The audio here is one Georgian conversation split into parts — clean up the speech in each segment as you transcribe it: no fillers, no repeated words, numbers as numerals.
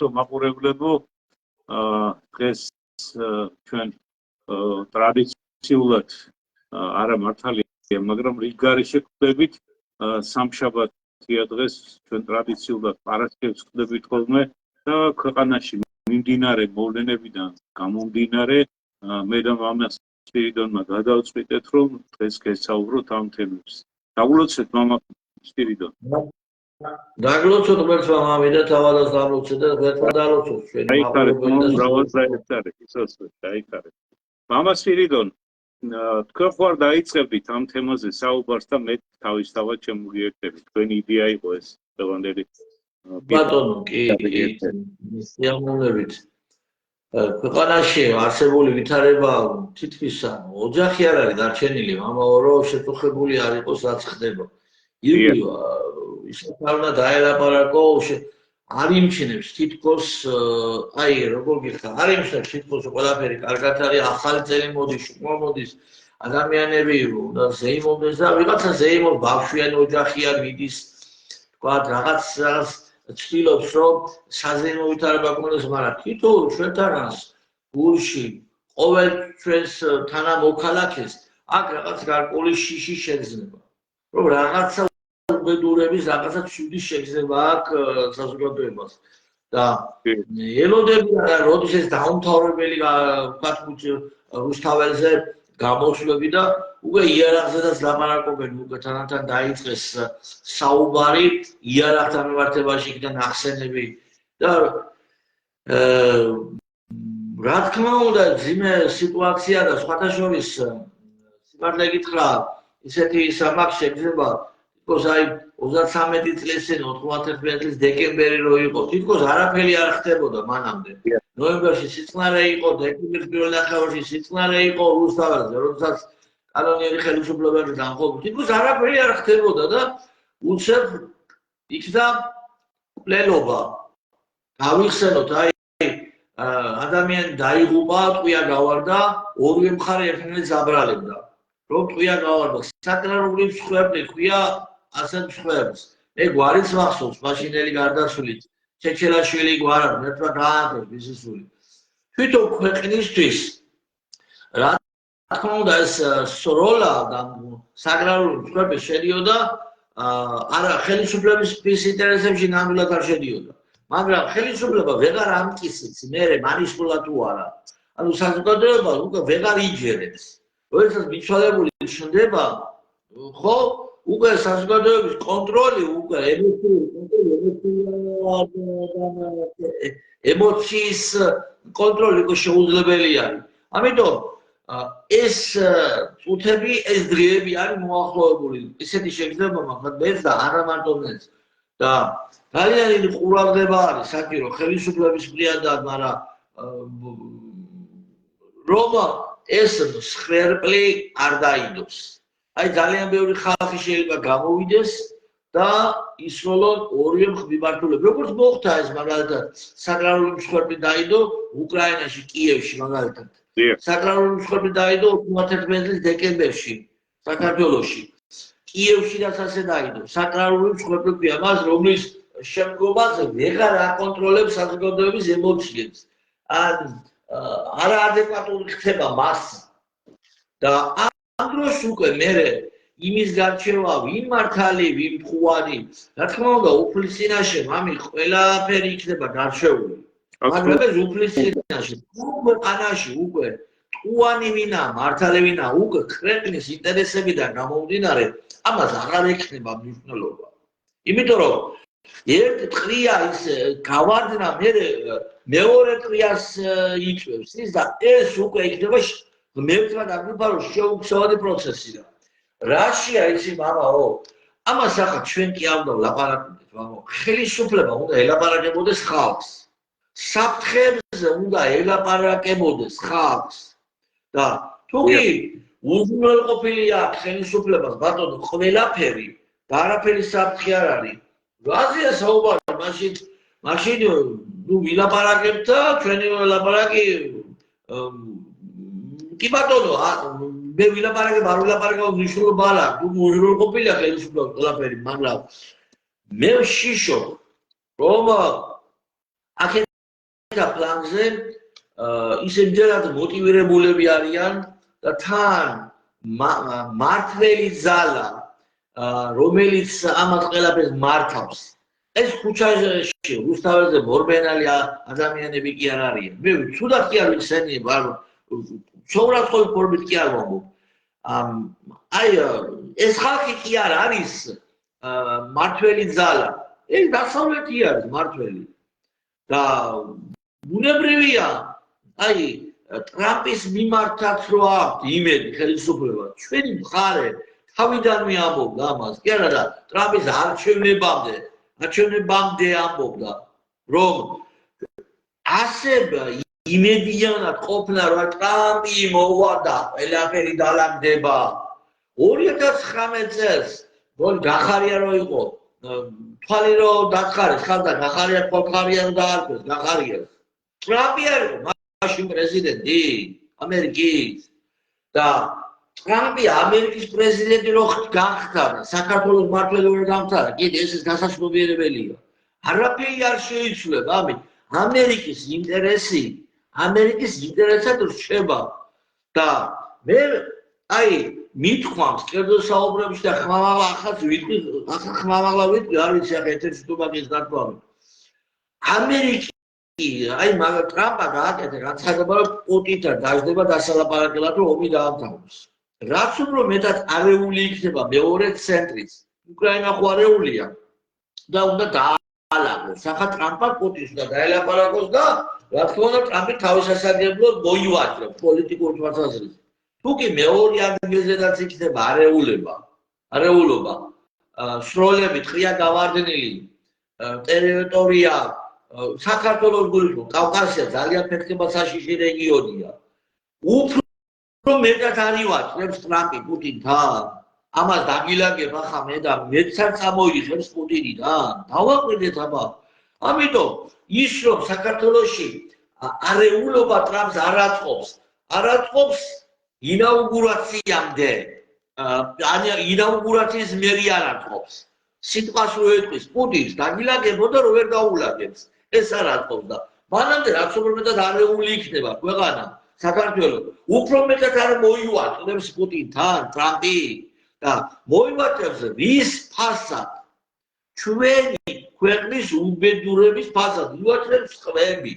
საინტერესო მაყურებლებო, დღეს ჩვენ ტრადიციულად არა მართალია, მაგრამ რიგგარეშე გვხვდებით სამშაბათია დღეს ჩვენ ტრადიციულად პარასკევს გვხვდებით ხოლმე და ქვეყანაში მიმდინარე მოვლენებიდან გამომდინარე მე და მამა სპირიდონმა გადავწყვიტეთ რომ დღეს გესაუბროთ ამ თემებს. დაგულოცეთ მამა სპირიდონ. დაგლოცოთ ღმერთს მამამი და თავადაც დაგლოცეთ და ღმერთმა დაგლოცოთ ჩვენი მაყურებელი. მამა სპირიდონ, თქვენ ხوار დაიწყებდით ამ თემაზე საუბარს და მე თავისთავად შემოგიერთებით. თქვენი იდეა იყო ეს დღევანდელი. ბატონო, კი, სიამოვნებით. ქვეყანაში არსებული ვითარება თითქმის ოჯახი არ არის დარჩენილი, მამაო, რომ შეთუხებული არ იყოს რაც ხდება. ირგვლივ ისე თავნა დაელაპარაკო არ იმჩნევს თითქოს აი როგორ გიხდა არ იმჩნევს თითქოს ყველაფერი კარგად არის ახალი წელი მოდის შუა მოდის ადამიანები უნდა ზეიმობდეს და ვიღაცა ზეიმობს ბავშვიანი ოჯახია მიდის თქვა რაღაც ცდილობს რომ საზეიმო ვითარება გქონდეს მაგრამ თითოეულ ჩვენთანაც გულში ყოველ ჩვენს თანამოქალაქეს აქ რაღაც გარკვეული შიში შეგრძნება რომ რაღაცა უბედურების რაღაცა ცუდი შეგრძნება აქვს საზოგადოებას და ელოდები და როდის ეს დაუმთავრებელი ვთქვათ რუსთაველზე გამოსვლები და უკვე იარაღზედაც ლაპარაკობენ უკვე თანათან დაიწყეს საუბარი იარაღთან მიმართებაში იქიდან ახსენები და რა თქმა უნდა ძიმე სიტუაცია და სხვათა შორის სიმართლე გითხრა ისეთი სამახ შეგრძნება თითქოს აი 33 წლის წინ 91 წლის დეკემბერი რო იყო თითქოს არაფერი არ ხდებოდა მანამდე ნოემბერში სიწყნარე იყო დეკემბრის პირველ ნახევარში სიწყნარე იყო რუსთაველზე როდესაც კანონიერი ხელისუფლებები დამხობდნენ თითქოს არაფერი არ ხდებოდა და უცებ იქდა პლენობა გავიხსენოთ აი ადამიანი დაიღუპა ტყვია გავარდა ორივე მხარე ერთმანეთს აბრალებდა რომ ტყვია გავარდა საკრალური მსხვერპლი ქვია ასეთ მსხვერპლს მე გვარიც მახსოვს მაშინელი გარდაცვლით ჩეჩელაშვილი გვარად მერტვა დაანთოს ბიზნესული თვითონ ქვეყნისთვის რა თქმა უნდა ეს სროლა და საკრალური მსხვერპლი შედიოდა არა ხელისუფლების ინტერესებში ნამდვილად არ შედიოდა მაგრამ ხელისუფლება ვეღარ ამტკიცებს მერე მანიშნულად თუ არა ანუ საზოგადოება უკვე ვეღარ იჯერებს როდესაც მიცვალებული ჩნდება ხო უკვე საზოგადოების კონტროლი უკვე ემოციის კონტროლი უკვე შეუძლებელი არის ამიტომ ეს წუთები ეს დღეები არის მოახლოებული ისეთი შეგრძნება მაგათ მეც და არა მარტო მეც და ძალიან ყურადღება არის საჭირო ხელისუფლების მხრიდან მაგრამ რომ ეს მსხვერპლი არ დაიდოს აი ძალიან ბევრი ხალხი შეიძლება გამოვიდეს და ისროლონ ორივე მიმართულებით როგორც მოხდა ეს მაგალითად საკრალური მსხვერპლი დაიდო უკრაინაში კიევში მაგალითად საკრალური მსხვერპლი დაიდო 91 წლის დეკემბერში საქართველოში კიევშიდაც ასე დაიდო საკრალური მსხვერპლი ქვია მას რომლის შემდგომაც ვეღარ აკონტროლებს საზოგადოების ემოციებს ან არაადეკვატური ხდება მასა და ამ დროს უკვე მერე იმის გარჩევა ვინ მართალი ვინ მტყუარი რა თქმა უნდა უფლის წინაშე მამი ყველაფერი იქნება გარჩეული მაგრამ ეს უფლის წინაშე ქვეყანაში უკვე მტყუანი ვინა მართალი ვინა უკვე ქვეყნის ინტერესებიდან გამომდინარე ამას აღარ ექნება მნიშვნელობა იმიტომ რომ ერთ ტყრია ის გავარდნა მეორე ტყრიას იწვევს ის და ეს უკვე იქნება მევცვა და გიფარო შეუქმნელი პროცესი და რაშია ისი მამაო ამას ახლა ჩვენ კი არ უნდა ვლაპარაკოთ მამაო ხელისუფლება უნდა ელაპარაკებოდეს ხალხს საფრთხეებზე უნდა ელაპარაკებოდეს ხალხს და თუ კი უზრუნველყოფილი აქვს ხელისუფლებას ბატონო ყველაფერი და არაფერი საფრთხე არ არის რაზეა საუბარი მაშინ ნუ ვილაპარაკებთ და ჩვენი ელაპარაკი კი ბატონო მე ვილაპარაკებ არ ვილაპარაკებ მნიშვნელობა არ აქვს თუ უზრუნველყოფილია ხელისუფლება ყველაფერი მაგრამ მე ვშიშობ რომ აქ და პლანზე ისინი ძირად მოტივირებულები არიან და თან მართველი ძალა რომელიც ამას ყველაფერს მართავს ეს ქუჩაში რუსთაველზე მორბენალი ადამიანები კი არ არიან მე ცუდად კი არ ვიცენი სოვრატყოვის ფორმით კი არ მომბობ აი ეს ხალხი კი არ არის მართველი ძალა ეს დასავლეთი არის მართველი და ბუნებრივია აი ტრამპის მიმართაც რო აქვს იმედი ხელისუფლება ჩვენი მხარე თავიდანვე ამბობდა ამას კი არა და ტრამპის არჩევნებამდე ამბობდა რომ ასე იმედიანად ყოფნა რომ ტრამპი მოვა და ყველაფერი დალაგდება 2019 წელს გახარია რო იყო თვალი რო დაცხარეს ხალხი გახარია თვალხარია რო დაარქვეს გახარია ტრამპი არის მაშინ პრეზიდენტი ამერიკის და ტრამპი ამერიკის პრეზიდენტი რო გახდა საქართველოს მმართველი რო გამხდარა კიდე ეს გასაჩვენებელია არაფერი არ შეიცვლება ამით ამერიკის ინტერესად რჩება და მე აი მithქვამს კერძო საუბრებში და ხმამაღლა ახაც ვიტყვი ახლა ხმამაღლა ვიტყვი არ ვიცი ახლა ეთერში თუ მაგის დათვალე ამერიკი აი მაგ ტრამპა გააკეთა განცხადება რომ პუტინთან დაждდება დასალაპარაკებლად რომ ომი დაამთავროს რაც უფრო მეტად არეული იქნება მეორე ცენტრის უკრაინა ხოარეულია და უნდა დაალაგოს ახლა ტრამპა პუტინს და დაელაპარაკოს და რა თქმა უნდა ტრამპი თავის სასარგებლოდ მოივაჭრებს პოლიტიკურ თვალსაზრისით თუ კი მეორე ადგილზედაც იქნება არეულობა სროლები ტყია გავარდნილი ტერიტორია საქართველოს გულისხმობ კავკასია ძალიან ფეთქება საშიში რეგიონია უფრო მეტად არივაჭრებს ტრამპი პუტინთან ამას დაგილაგებ ახლა მე და მეცაც წამოიღებს პუტინიდან დავაკვირდეთ აბა ამიტომ ის რომ საქართველოში არეულობა ტრამპს არ აწყობს ინაუგურაციამდე ინაუგურაციის მერი არ აწყობს სიტყვას რო ეტყვის პუტინს დაგილაგებო და რო ვერ გაულაგებს ეს არ აწყობს და მანამდე რაც უფრო მეტად არეული იქნება ქვეყანა საქართველოს უფრო მეტად არ მოივაწყდებს პუტინთან ტრამპი და მოივაწყებს რის ფასად ჩვენი ქვეყნის უბედურების ფასად ივაწყებს ყველები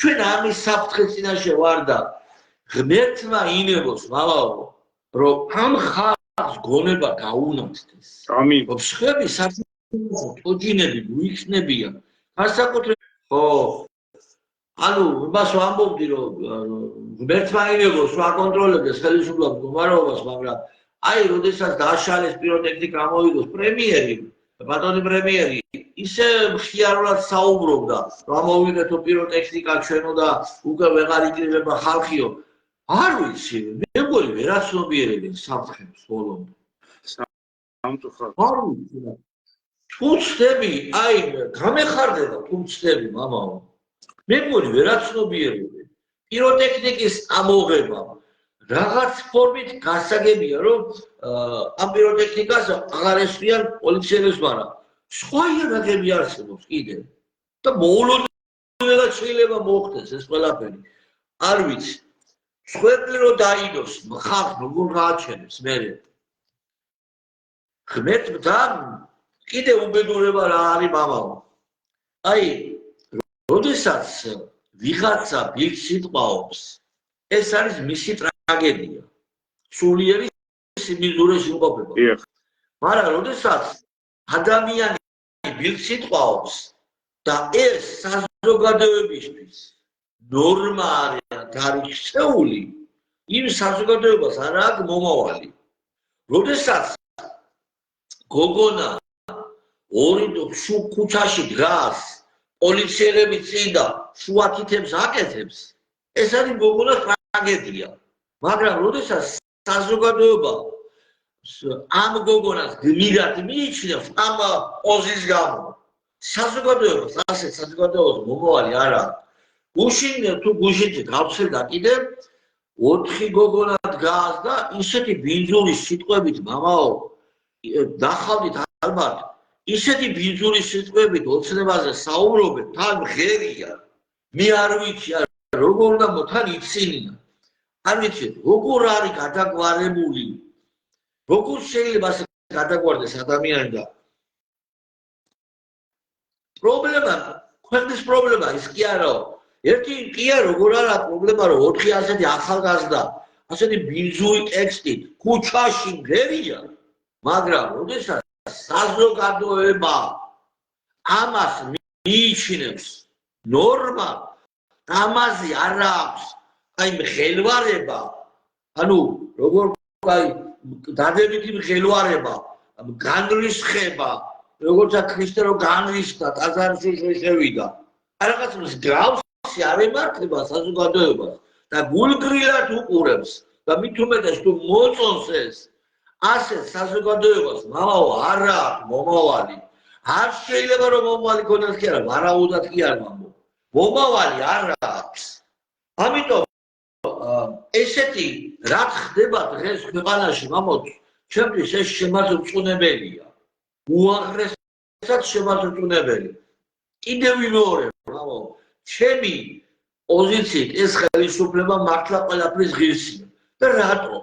ჩვენ ამის საფრთხის წინაშე ვარ და ღმერთმა ინებოს მამაო რომ ამ ხალხს გონება გაუნათდეს ამინ ხები საქართველოს ტოჯინები მოიხსნებიან განსაკუთრებით ხო ანუ მას ვამბობდი რომ ღმერთმა ინებოს რა კონტროლებს ხელისუფლების მდგომარეობას მაგრამ აი როდესაც დაშალეს პიროტექნიკა ამოვიგოს პრემიერი ბატონი პრემიერი ისე მხიარულად საუბრობდა რომ ამოვიღეთო პიროტექნიკა ჩვენო და უკვე ვეღარ იკრიბება ხალხიო არ ვიცი მე მგონი ვერაცნობიერებენ საფრთხეს ბოლომდე სამწუხაროდ არ ვიცი თუ ცდები აი გამეხარდება თუ ცდები მამაო მე მგონი ვერაცნობიერებენ პიროტექნიკის ამოღება რაღაც ფორმით გასაგებია რომ ამ პიროტექნიკას აღარ ესვიან პოლიციელებს მაგრამ სხვა იარაღები არსებობს კიდე და მოულოდნელად შეიძლება მოხდეს ეს ყველაფერი არ ვიცი სხვები რო დაიდოს ხალხ როგორ გააჩენებს მე ღმერთთან კიდე უბედურება რა არის მამაო აი როდესაც ვიღაცა ბილს სიტყვაობს ეს არის მისი ტრაგედია სულიერი სიმბოლური იმყოფება მაგრამ როდესაც ადამიანი ბილს სიტყვაობს და ეს საზოგადოებისთვის ნორმა არის გარიცხეული იმ საზოგადოებას არ აქვს მომავალი როდესაც გოგონა ორი ქუჩაში დგას პოლიციელები წინ და შუათითებს აკეთებს ეს არის გოგონას ტრაგედია მაგრამ როდესაც საზოგადოება ამ გოგონას გმირად მიიჩნევს ამ პოზის გამო საზოგადოებას ასე საზოგადოებას მომავალი არ აქვს უშინე თუ გუშინში გავცელდა კიდე 4 გოგონა დგას და ისეთი ბინძური სიტყვებით მამაო დახავდით ალბათ ისეთი ბინძური სიტყვებით ოცნებაზე საუბრობენ თან ღერია მე არ ვიცი როგორ უნდა მოთან იცინია არ ვიცი როგორ არის გადაგვარებული როგორ შეიძლება ასე გადაგვარდეს ადამიანი და პრობლემა ქვეყნის პრობლემა ის კი არა ერთი კი არა როგორ არა პრობლემა რომ 4 ასეთი ახალგაზრდა ასეთი ბინძური ტექსტი ქუჩაში მღერია მაგრამ როდესაც საზოგადოება ამას მიიჩნევს ნორმა ამაზე არ აქვს აი მღელვარება ანუ როგორ აი დადებითი მღელვარება განრისხება როგორც ქრისტე რომ განრისხდა ტაძარში შევიდა აი რაღაც მსგავსი არ ემართება საზოგადოებას და გულგრილად უყურებს და მით უმეტეს თუ მოწონს ეს ასე საზოგადოებას მამაო არ აქვს მომავალი არ შეიძლება რომ მომავალი ქონდეს კი არა ვარაუდად კი არ მამო მომავალი არ აქვს ამიტომ ესეთი რა ხდება დღეს ქვეყანაში მამო ჩემთვის ეს შემაძრწუნებელია უაღრესად შემაძრწუნებელი კიდევ ვიმეორებ მამო ჩემი პოზიციით ეს ხელისუფლება მართლა ყველაფრის ღირსია და რატო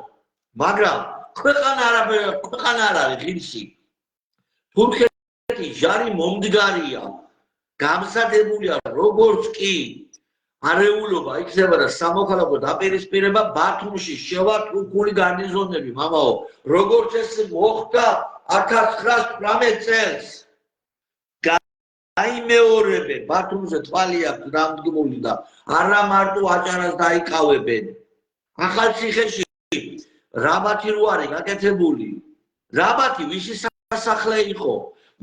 მაგრამ ქვეყანა არ არის ღირსი თურქეთი ჯარი მომდგარია გამზადებულია როგორც კი არეულობა იქნება და სამოქალაქო დაპირისპირება ბათუმში შევა თურქული გარნიზონები მამაო როგორც ეს მოხდა 1918 წელს გაიმეორებენ ბათუმზე თვალი აქვს დამდგმული და არა მარტო აჭარას დაიკავებენ ახალციხეში რაბათი რო არის გაკეთებული რაბათი ვისი სასახლე იყო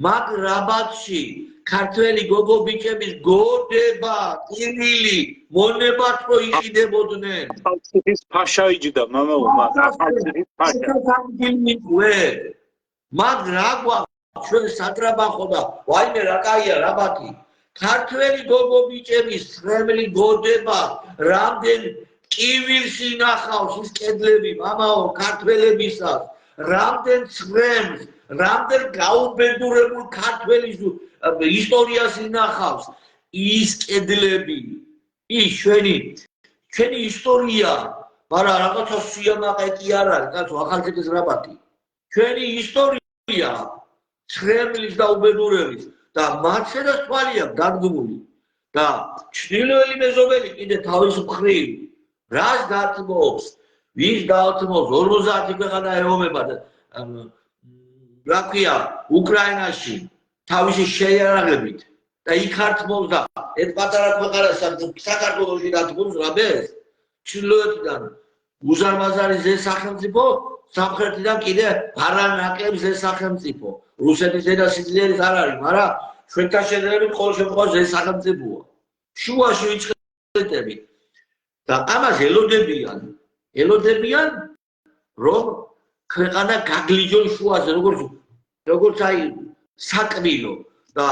მაგ რაბათში ქართველი გოგო ბიჭების გოდება ტირილი მონებათ რო იყიდებოდნენ ახალციხის ფაშა იჯდა მამაო ახალციხის ფაშა მაგ რა გვაქვს ჩვენ სატრაბახო და ვაიმე რა კაია რაბათი ქართველი გოგო ბიჭების ხრემლი გოდება რამდენ კივილს ინახავს ის კედლები მამაო ქართველებისას რამდენ ხრემს რამდენ გაუბედურებულ ქართველის ისტორიას ინახავს ის კედლები ის ჩვენი ისტორია მაგრამ რაღაცა სიამაყე კი არ არის კაცო ახალციხის რაბათი ჩვენი ისტორია ხრემლის და უბედურების და მაცერას თვალი აქვს დადგმული და ჩრდილოელი მეზობელი კიდე თავის მხრივ რას დათმობს ვის დათმობს 50 ქვეყანა ეომება და რა ქვია უკრაინაში თავისი შეიარაღებით და იქ ართმობს და ერთ პატარა ქვეყანას საქართველოში დათმობს რაბეს ჩრდილოეთიდან უზარმაზარი ზე სახელმწიფო სამხრეთიდან კიდე არანაკლებ ზე სახელმწიფო რუსეთის ზედა სიძლიერით არ არის მაგრამ ჩვენთან შედარებით ყოველ შემთხვევაში ზე სახელმწიფოა შუაში ვიწყდები და ამას ელოდებიან რომ ქვეყანა გაგლიჯონ შუაზე როგორც აი საკბილო და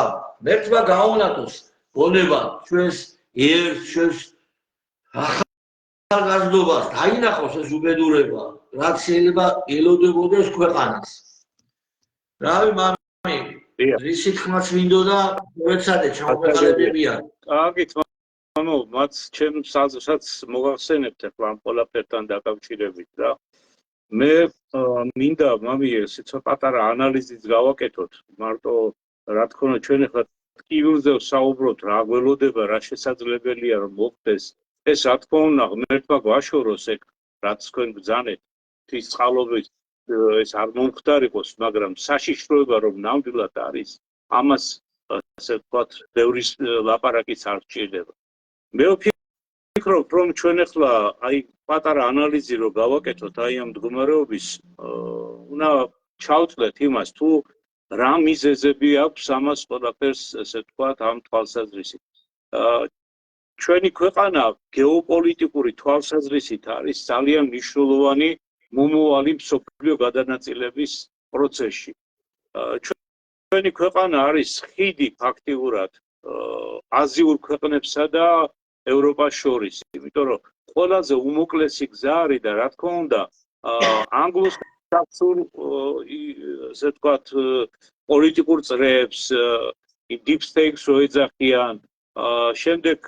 მერტმა გაუნათოს გონება ჩვენს ახალგაზრდობას დაინახოს ეს უბედურება რაც შეიძლება ელოდებოდეს ქვეყანას რავი მამი რისი თქმაც მინდოდა მოეცადე ჩამოყალიბებიან კარგით მამო მათ ჩემს აზრსაც მოგახსენებთ ახლა ამ ყველაფერთან დაკავშირებით რა მე მინდა მამი ეს პატარა ანალიზიც გავაკეთოთ მარტო რა თქმა უნდა ჩვენ ახლა ტკივილზე საუბრობთ რა გველოდება რა შესაძლებელია რომ მოხდეს ეს რა თქმა უნდა ღმერთმა გვაშოროს ეგ რაც თქვენ ბრძანეთ თვის წყალობით ეს არ მომხდარიყოს მაგრამ საშიშროება რომ ნამდვილად არის ამას ასე ვთქვათ ბევრის ლაპარაკიც არ სჭირდება მე ვფიქრობ რომ ჩვენ ახლა აი პატარა ანალიზი რო გავაკეთოთ აი ამ მდგომარეობის უნდა ჩავწლეთ იმას თუ რა მიზეზები აქვს ამას ყველაფერს ესე ვთქვათ ამ თვალსაზრისით ჩვენი ქვეყანა გეოპოლიტიკური თვალსაზრისით არის ძალიან მნიშვნელოვანი მომავალი მსოფლიო გადანაწილების პროცესში ჩვენი ქვეყანა არის ხიდი ფაქტიურად აზიურ ქვეყნებსა და ევროპას შორის იმიტომ რომ ყველაზე უმოკლესი გზა არის და რა თქმა უნდა ანგლო-საქსონურ ესე ვთქვათ პოლიტიკურ წრეებს deep stakes რო ეძახიან შემდეგ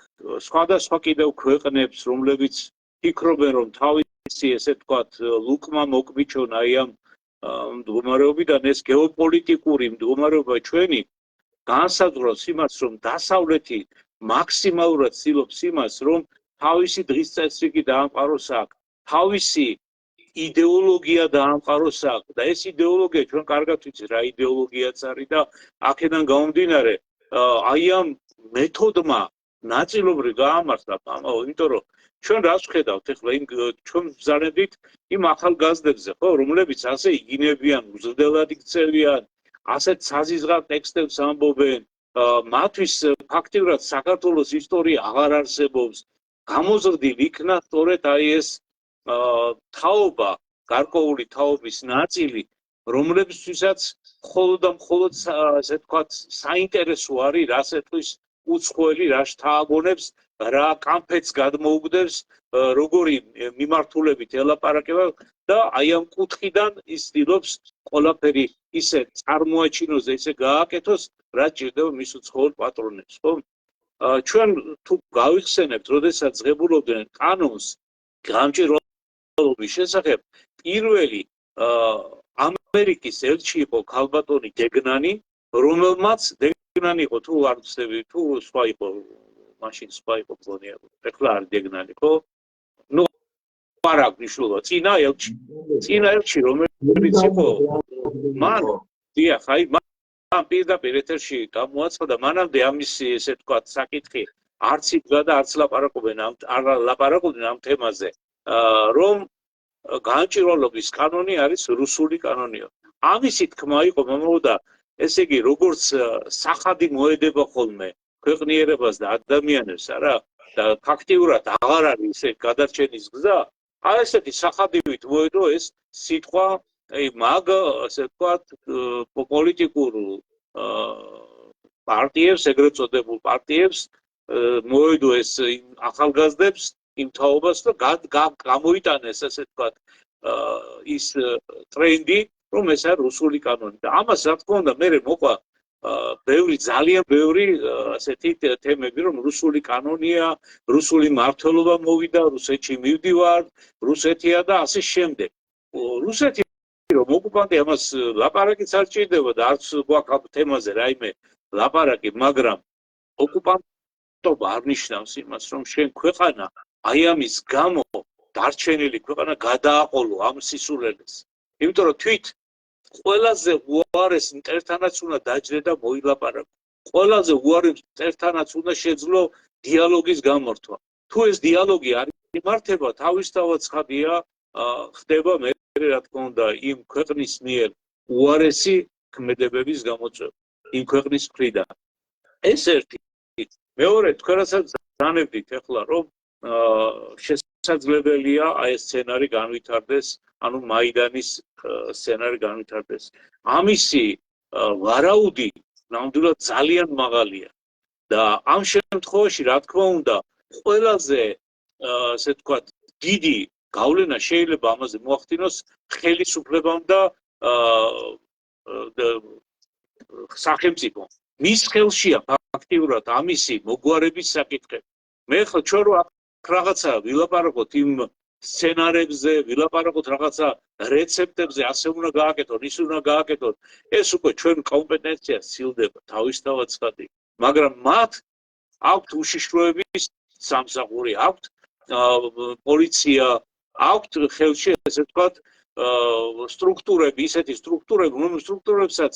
სხვადასხვა კიდევ ქვეყნებს, რომლებიც ფიქრობენ, რომ თავისი ესე ვთქვათ, ლუკმა მოკბიჩონ აი ამ მდგომარეობიდან ეს გეოპოლიტიკური მდგომარეობა ჩვენი განსაზღვრავს იმას, რომ დასავლეთი მაქსიმალურად ცდილობს იმას, რომ თავისი დღის წესრიგი დაამყაროს აქ, თავისი იდეოლოგია დაამყაროს აქ და ეს იდეოლოგია ჩვენ კარგად ვიცით რა იდეოლოგიაც არის და აქედან გამომდინარე აი ამ მეთოდმა ნაწილობრივ გაამართლა ამაო, იმიტომ რომ ჩვენ რას ვხედავთ ახლა იმ ჩვენ ვზარდით იმ ახალგაზრდებზე, ხო, რომლებიც ასე იგინებიან, უზრდელად იქცევიან, ასეთ საზიზღარ ტექსტებს ამბობენ, მათთვის ფაქტიურად საქართველოს ისტორია აღარ არსებობს, გამოზრდილ იქნა სწორედ აი ეს თაობა, გარკვეული თაობის ნაწილი, რომლებისთვისაც მხოლოდ და მხოლოდ ასე ვთქვათ, საინტერესო არის, რას ეტყვის უცხოელი, რა შთააგონებს, რა კამფეთს გადმოუგდებს, როგორი მიმართულებით ელაპარაკება და აი ამ კუთხიდან ის ცდილობს ყველაფერი ისე წარმოაჩინოს და ისე გააკეთოს, რაც ჭირდება მის უცხოელ პატრონებს, ხო? ჩვენ თუ გავიხსენებთ, როდესაც ღებულობდნენ კანონს გამჭირვალობის შესახებ, პირველი ამერიკის ელჩი იყო ქალბატონი დეგნანი, რომელმაც დეგნანი იყო თუ არ ვცდები, თუ სხვა იყო, მაშინ სხვა იყო მგონია, ეხლა არის დეგნანი, ხო? ნუ არ აქვს მნიშვნელობა, წინა ელჩი, რომელიც იყო, მან, დიახ, აი მან პირდაპირ ეთერში გამოაცხადა და მანამდე ამის ესე ვთქვათ საკითხი არც იდგა და არც ლაპარაკობდნენ ამ თემაზე, რომ განჭირვალობის კანონი არის რუსული კანონიო. ამისი თქმა იყო, მომავალდა, ესე იგი, როგორც სახადი მოედება ხოლმე ქვეყნიერებას და ადამიანებს, არა, და ფაქტიურად აღარ არის ესე გადარჩენის გზა, აი ესეთი სახადივით მოედო ეს სიტყვა, აი მაგ ასე ვთქვათ, პოლიტიკურ პარტიებს, ეგრეთ წოდებულ პარტიებს მოედო ეს ახალგაზრდებს იმ თაობას და გამოიტანეს ასე ვთქვათ ის ტრენდი, რომ ეს არის რუსული კანონი და ამას რა თქმა უნდა მე მოყვა ძალიან ბევრი ასეთი თემები, რომ რუსული კანონია, რუსული მმართველობა მოვიდა, რუსეთში მივდივარ, რუსეთია და ასე შემდეგ. რუსეთი რომ ოკუპანტი ამას ლაპარაკიც არ ჭირდება და არც გვაქვს ამ თემაზე რაიმე ლაპარაკი, მაგრამ ოკუპანტობა არ ნიშნავს იმას, რომ შენ ქვეყანა აი ამის გამო დარჩენილი ქვეყანა გადააყოლო ამ სისულელეს. იმიტომ რომ თვით ყველაზე უარეს მტერთანაც უნდა დაჯდე და მოილაპარაკო. ყველაზე უარეს მტერთანაც უნდა შეძლო დიალოგის გამართვა. თუ ეს დიალოგი არ იმართება, თავისთავად ცხადია, ხდება მე რა თქმა უნდა იმ ქვეყნის მიერ უარესი ქმედებების გამოწვევა, იმ ქვეყნის მხრიდან. ეს ერთი. მეორე, თქვენასაც დანებდით ახლა, რომ შესაძლებელია აი ეს სცენარი განვითარდეს, ანუ მაიდანის სცენარი განვითარდეს. ამისი ვარაუდი ნამდვილად ძალიან მაღალია და ამ შემთხვევაში რა თქმა უნდა ყველაზე ასე ვთქვათ დიდი გავლენა შეიძლება ამაზე მოახდინოს ხელისუფლებამ და სახელმწიფომ. მის ხელშია ფაქტიურად ამისი მოგვარების საკითხები. მე ხო ჩვენ რო რაღაცა ვილაპარაკოთ იმ სცენარებზე, ვილაპარაკოთ რაღაცა რეცეპტებზე, ასე უნდა გააკეთონ, ის უნდა გააკეთონ. ეს უკვე ჩვენ კომპეტენციას სცილდება თავისთავად ცხადი. მაგრამ მათ აქვთ უშიშროების სამსახური, აქვთ პოლიცია, აქვთ ხელში ესე ვთქვათ სტრუქტურები, ისეთი სტრუქტურები, რომელ სტრუქტურებსაც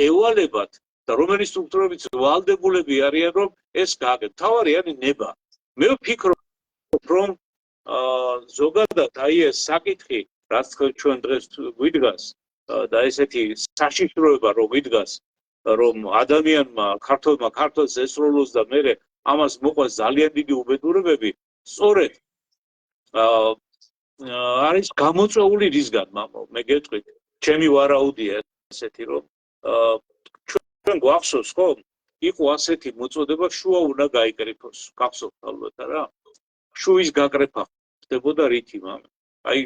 ევალებათ და რომელი სტრუქტურებიც ვალდებულები არიან, რომ ეს გააკეთონ. თავარი არის ნება. მე ვფიქრობ, რომ ზოგადად აი ეს საკითხი, რაც ჩვენ დღეს გვიდგას და ესეთი საშიშროება რომ ვიდგას, რომ ადამიანმა, ქართველმა ქართლს ესროლოს და მე ამას მოყვას ძალიან დიდი უბედურებები, სწორედ არის გამოწვეული რისგან, მამო, მე გეტყვით, ჩემი ვარაუდია ესეთი, რომ ჩვენ გვახსოვს, ხო, იყო ასეთი მოწოდება შუა უნდა გაიკრიფოს, გახსოვთ ალბათ რა? შუის გაკრეფა ხდებოდა რითი, მამე. აი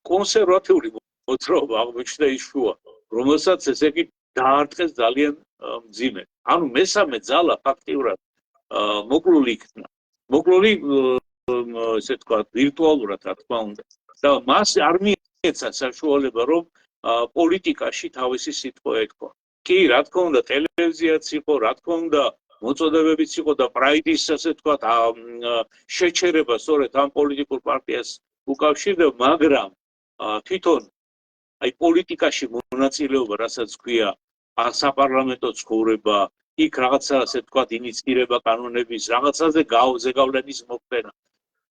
კონსერვატიული მოძრაობა აღმოჩნდა ის შუა, რომელსაც ესე იგი დაარტყეს ძალიან მძიმედ. ანუ მესამე ძალა ფაქტიურად მოკლული იქნა. მოკლული ესე თქვა ვირტუალურად რა თქმა უნდა. და მას არ მიეცა საშუალება რომ პოლიტიკაში თავისი სიტყვა ეთქვა. კი, რა თქმა უნდა, ტელევიზიაც იყო, რა თქმა უნდა, მოწოდებებიც იყო და პრაიდის ასე თქვა შეჩერება სწორედ ამ პოლიტიკურ პარტიას უკავშირდება, მაგრამ თვითონ აი პოლიტიკაში მონაწილეობა, რასაც ქვია, საპარლამენტო ცხოვრება, იქ რაღაცა ასე თქვა ინიცირება კანონების, რაღაცაზე ზეგავლენის მოხდენა.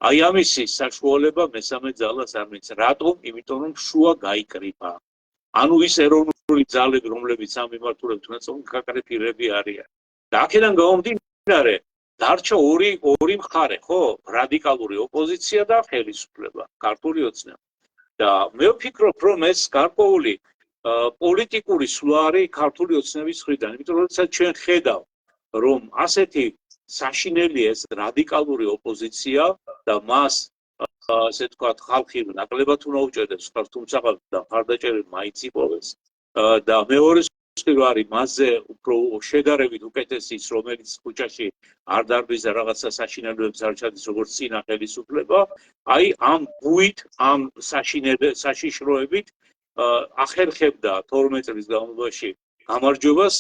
აი ამისი საშუალება მესამე ძალას არ მიეცა. რატომ? იმიტომ რომ შუა გაიკრიფა. ანუ ის ეროვნული ძალები, რომლებიც ამ მიმართულებით უნდათ გაკრეფილები არიან. და აქედან გამომდინარე, დარჩა ორი მხარე, ხო? რადიკალური ოპოზიცია და ხელისუფლება, ქართული ოცნება. და მე ვფიქრობ, რომ ეს გარკვეული პოლიტიკური სვლა არის ქართული ოცნების მხრიდან, იმიტომ რომ ჩვენ ხედავ, რომ ასეთი საშინელია ეს რადიკალური ოპოზიცია და მას ასე ვთქვათ, ხალხი ნაკლებად უნდა უჭერდეს, თუმცა და მხარდაჭერები მაინც იპოვეს. და მეორე სვლა არის მასზე უფრო შედარებით უკეთესი ის, რომელიც ქუჩაში არ დარბის და რაღაცა საშინელებებს არ ჩადის, როგორც წინა ხელისუფლება, აი ამ ბუით, ამ საშიშროებით ახერხებდა 12 წლის განმავლობაში გამარჯვებას,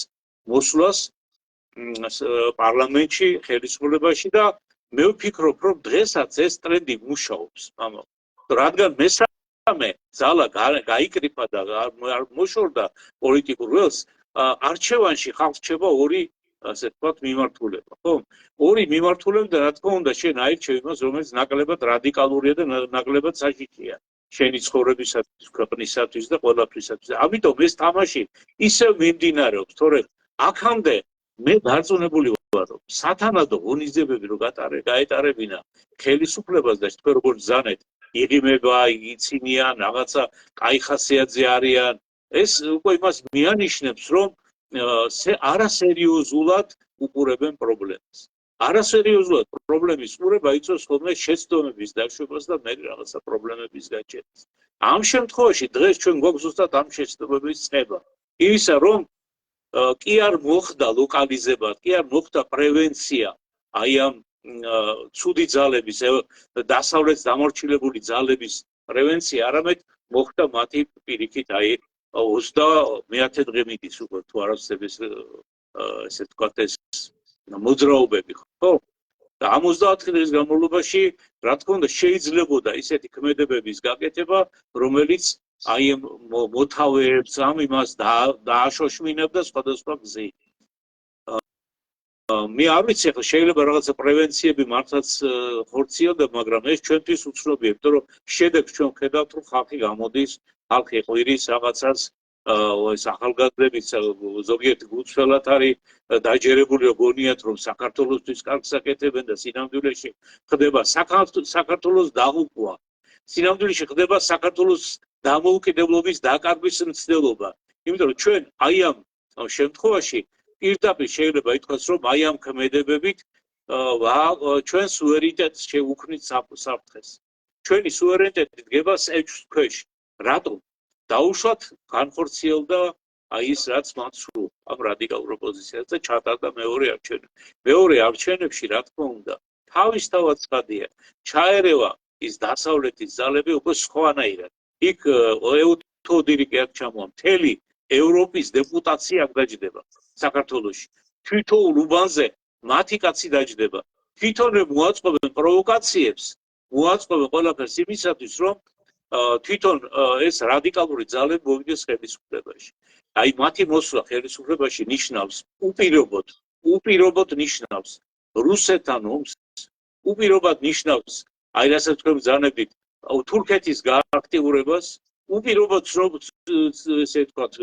მოსვლას პარლამენტში, ხელისუფლებაში და მე ვფიქრობ, რომ დღესაც ეს ტრენდი მუშაობს, რადგან მესამე ძალა გაიკრიფა და არ მოშორდა პოლიტიკურ ველს, არჩევანში ხალხს რჩება ორი ასე ვთქვათ მიმართულება, ხო? ორი მიმართულება და რა თქმა უნდა შენ აირჩევ იმას, რომელიც ნაკლებად რადიკალურია და ნაკლებად საშიშია. შენი ცხოვრებისათვის, ქვეყნისათვის და ყველაფრისათვის. ამიტომ ეს თამაში ისევ მიმდინარეობს, თორემ აქამდე მე დარწმუნებული ვარ, რომ სათანადო ღონისძიებები რო გაეტარებინა ხელისუფლებას და თქვენ როგორ ბრძანეთ, იღიმება, იცინიან, რაღაცა კაი ხასიათზე არიან, ეს უკვე იმას მიანიშნებს, რომ არასერიოზულად უყურებენ პრობლემას. არასერიოზულად პრობლემის უყურება იწვევს ხოლმე შეცდომების დაშვებას და მე რაღაცა პრობლემების გაჩენას. ამ შემთხვევაში დღეს ჩვენ გვაქვს ზუსტად ამ შეცდომების წება. ისა რომ კი არ მოხდა ლოკალიზება, კი არ მოხდა პრევენცია აი ამ ცუდი ძალების, დასავლეთ დამორჩილებული ძალების პრევენცია, არამედ მოხდა მათი პირიქით აი 29 დღე მიდის უკვე თუ არ არსებობს ესე ვთქვათ ეს მოძრაობები, ხო? და ამ 30 დღის განმავლობაში, რა თქმა უნდა, შეიძლებოდა ისეთი ქმედებების გაკეთება, რომელიც აი ამ მოთავეებს ამ იმას დააშოშმინებდა სხვადასხვა გზით. მე არ ვიცი, ახლა შეიძლება რაღაცა პრევენციები მართლაც ხორციელდება, მაგრამ ეს ჩვენთვის უცნობია, იმიტომ რომ შედეგს ჩვენ ხედავთ, რომ ხალხი გამოდის, ხალხი ყვირის რაღაცას, ეს ახალგაზრდები ზოგიერთი გულწრფელად არის დაჯერებული, რომ გონიათ, რომ საქართველოსთვის კარგს აკეთებენ და სინამდვილეში ხდება საქართველოს დაღუპვა. სინამდვილეში ხდება საქართველოს დამოუკიდებლობის დაკარგვის მცდელობა. იმიტომ რომ ჩვენ აი ამ შემთხვევაში პირდაპირ შეიძლება ითქვას, რომ აი ამ ქმედებებით ჩვენ სუვერენიტეტს შევუქმნით საფრთხეს. ჩვენი სუვერენიტეტი დგება ეჭვს ქვეშ. რატომ? დაუშვათ განხორციელდა აი ის რაც მათ სურს ამ რადიკალურ ოპოზიციას და ჩატარდა მეორე არჩევნები. მეორე არჩევნებში რა თქმა უნდა თავისთავად ცხადია, ჩაერევა ის დასავლეთის ძალები უკვე სხვანაირად. იქ ეუთოდირი კი არ ჩამოვა, მთელი ევროპის დეპუტაცია აქ დაჯდება საქართველოში. თვითოულ უბანზე მათი კაცი დაჯდება. თვითონ მოაწყობენ პროვოკაციებს, მოაწყობენ ყველაფერს იმისათვის, რომ თვითონ ეს რადიკალური ძალები მოვიდეს ხელისუფლებაში. აი მათი მოსვლა ხელისუფლებაში ნიშნავს უპირობოდ ნიშნავს რუსეთთან ომს, უპირობოდ ნიშნავს აი რასაც თქვენ ბრძანებით თურქეთის გააქტიურებას, უპირობოდ ესე ვთქვათ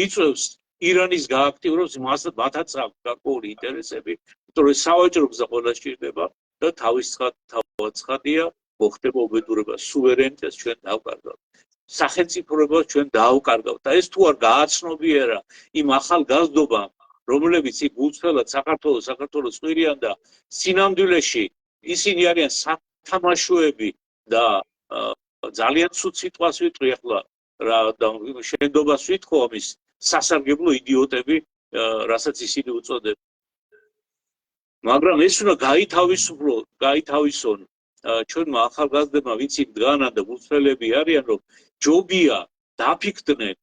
იწვევს ირანის გააქტიურებას, მათაც აქვს გარკვეული ინტერესები, იმიტომ რომ სავაჭრო გზა ყველა სჭირდება და თავად ცხადია, მოხდება უბედურება სუვერენიტეტს ჩვენ დავკარგავთ. სახელმწიფოებას ჩვენ დავკარგავთ და ეს თუ არ გააცნობიერა იმ ახალგაზრდობამ, რომლებიც იქ გულწრფელად საქართველოს ყვირიან და სინამდვილეში ისინი არიან სათამაშოები და ძალიან ცუდ სიტყვას ვიტყვი ახლა და შენდობას ვითხოვ ამის სასარგებლო იდიოტები, რასაც ისინი უწოდებენ. მაგრამ ეს უნდა გაითავისონ ჩვენმა ახალგაზრდებმა, ვიცი დგანან და მუცველები არიან, რომ ჯობია დაფიქრდნენ,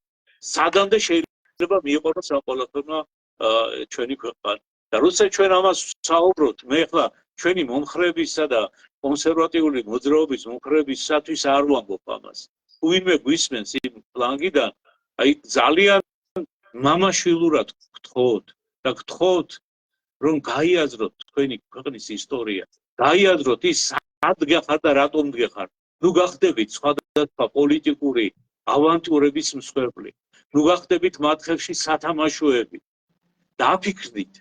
სადამდე შეიძლება მიიყენოს ამ ყველაფერმა ჩვენი ქვეყანა. და როცა ჩვენ ამას საუბრობთ, მე ახლა ჩვენი მომხრეებისა და კონსერვატიული მოძრაობის მომხრეებისათვის არ ვამბობ ამას. ვინმე გვისმენს იმ პლანგიდან, აი ძალიან მამაშვილურად გთხოვთ და გთხოვთ, რომ გაიაზროთ თქვენი ქვეყნის ისტორია, გაიაზროთ ის სად გეხარ და რატომ გეხარ. ნუ გახდებით სხვადასხვა პოლიტიკური ავანტიურების მსხვერპლი, ნუ გახდებით მათ ხელში სათამაშოები. დააფიქრდით,